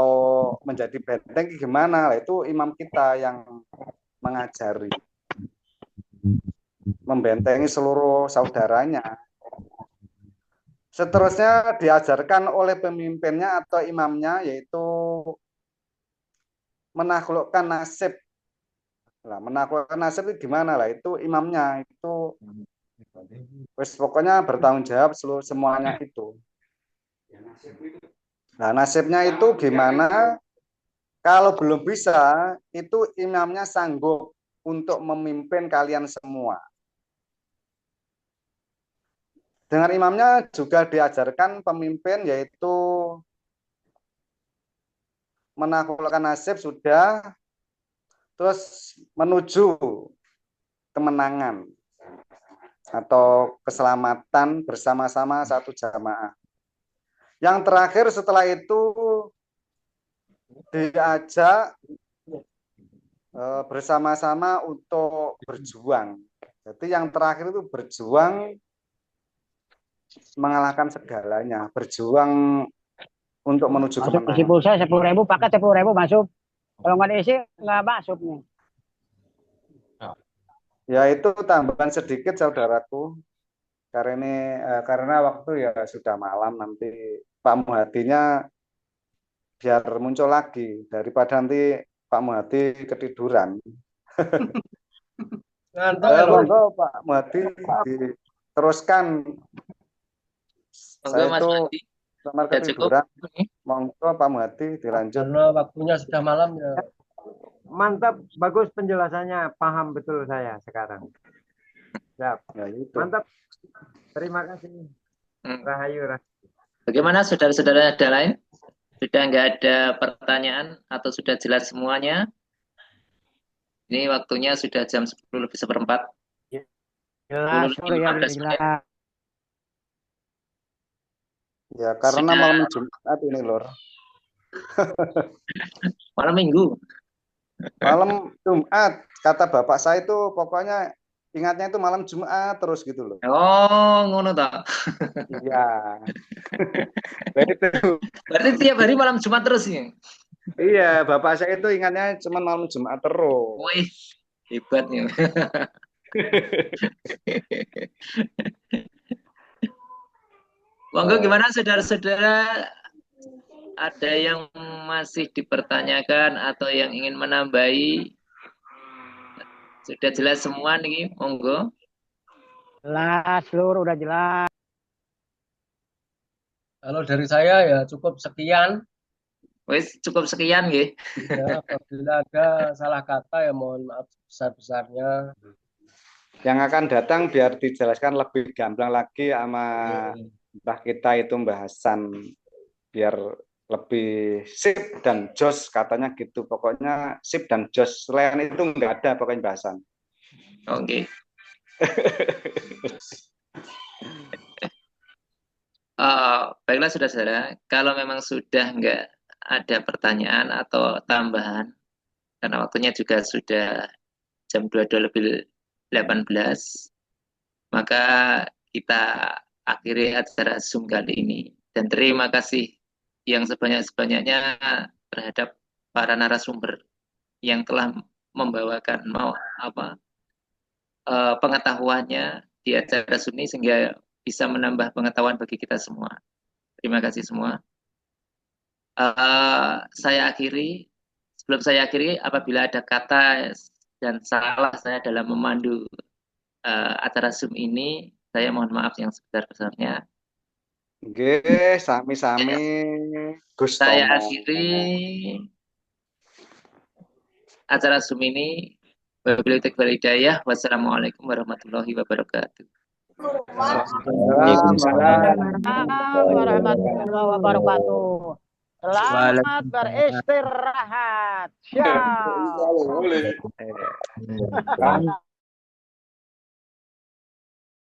menjadi benteng gimana. Itu imam kita yang mengajari. Membentengi seluruh saudaranya. Seterusnya diajarkan oleh pemimpinnya atau imamnya yaitu menaklukkan nasib Lah menaklukkan nasib itu gimana lah? Itu imamnya itu wis pokoknya bertanggung jawab semuanya itu. Nah, nasibnya itu gimana? Kalau belum bisa, itu imamnya sanggup untuk memimpin kalian semua. Dengan imamnya juga diajarkan pemimpin yaitu menaklukkan nasib sudah, terus menuju kemenangan atau keselamatan bersama-sama satu jamaah. Yang terakhir setelah itu diajak bersama-sama untuk berjuang. Jadi yang terakhir itu berjuang mengalahkan segalanya, berjuang untuk menuju Masuk kemenangan. isi pulsa 10.000 pakai 10.000 masuk. Kalau nggak diisi nggak masuk nih. Ya itu tambahan sedikit saudaraku. Karena waktu ya sudah malam, nanti Pak Muhadinya biar muncul lagi daripada nanti Pak Muhadi ketiduran. Monggo Pak Muhadi diteruskan. Monggo Mas Muhadi. Kamar ketiduran. Monggo Pak Muhadi dilanjut. Karena waktunya sudah malam ya. Mantap, bagus penjelasannya, paham betul saya sekarang. Siap. Ya, itu. Mantap. Terima kasih. Rahayu. Bagaimana saudara-saudara ada lain? Sudah nggak ada pertanyaan atau sudah jelas semuanya? Ini waktunya sudah jam 10:10. Jelas, jelas. Ya, karena Sudah. malam Jumat ini, Lur. Malam Minggu. Malam Jumat, kata bapak saya itu pokoknya ingatnya itu malam Jumat terus gitu loh. Oh, ngono tak. Iya. Itu. Berarti tiap hari malam Jumat terus ya? Iya, bapak saya itu ingatnya cuma malam Jumat terus. Wih, hebat nih. Monggo gimana saudara-saudara? Ada yang masih dipertanyakan atau yang ingin menambahi? Sudah jelas semua nih, monggo. Jelas, seluruh udah jelas. Kalau dari saya ya cukup sekian. Wes cukup sekian nggih. Ya, apabila ada salah kata ya mohon maaf sebesar-besarnya. Yang akan datang biar dijelaskan lebih gamblang lagi sama Mbah kita itu Mbah Hasan, biar lebih sip dan jos katanya gitu. Pokoknya sip dan jos, selain itu nggak ada pokoknya bahasan. Oke. Baiklah saudara-saudara, kalau memang sudah nggak ada pertanyaan atau tambahan, karena waktunya juga sudah jam 22:18, maka kita akhiri acara Zoom kali ini. Dan terima kasih yang sebanyak-banyaknya terhadap para narasumber yang telah membawakan pengetahuannya di acara Zoom ini sehingga bisa menambah pengetahuan bagi kita semua. Terima kasih semua. Saya akhiri. Sebelum saya akhiri, apabila ada kata dan salah saya dalam memandu acara Zoom ini, saya mohon maaf yang sebesar-besarnya. Oke, sami-sami Gus Tomo. Saya akhiri acara Zoom ini. Wabillahi taufiq wal hidayah. Wassalamualaikum warahmatullahi wabarakatuh. Waalaikumsalam warahmatullahi wabarakatuh. Selamat beristirahat. Siap.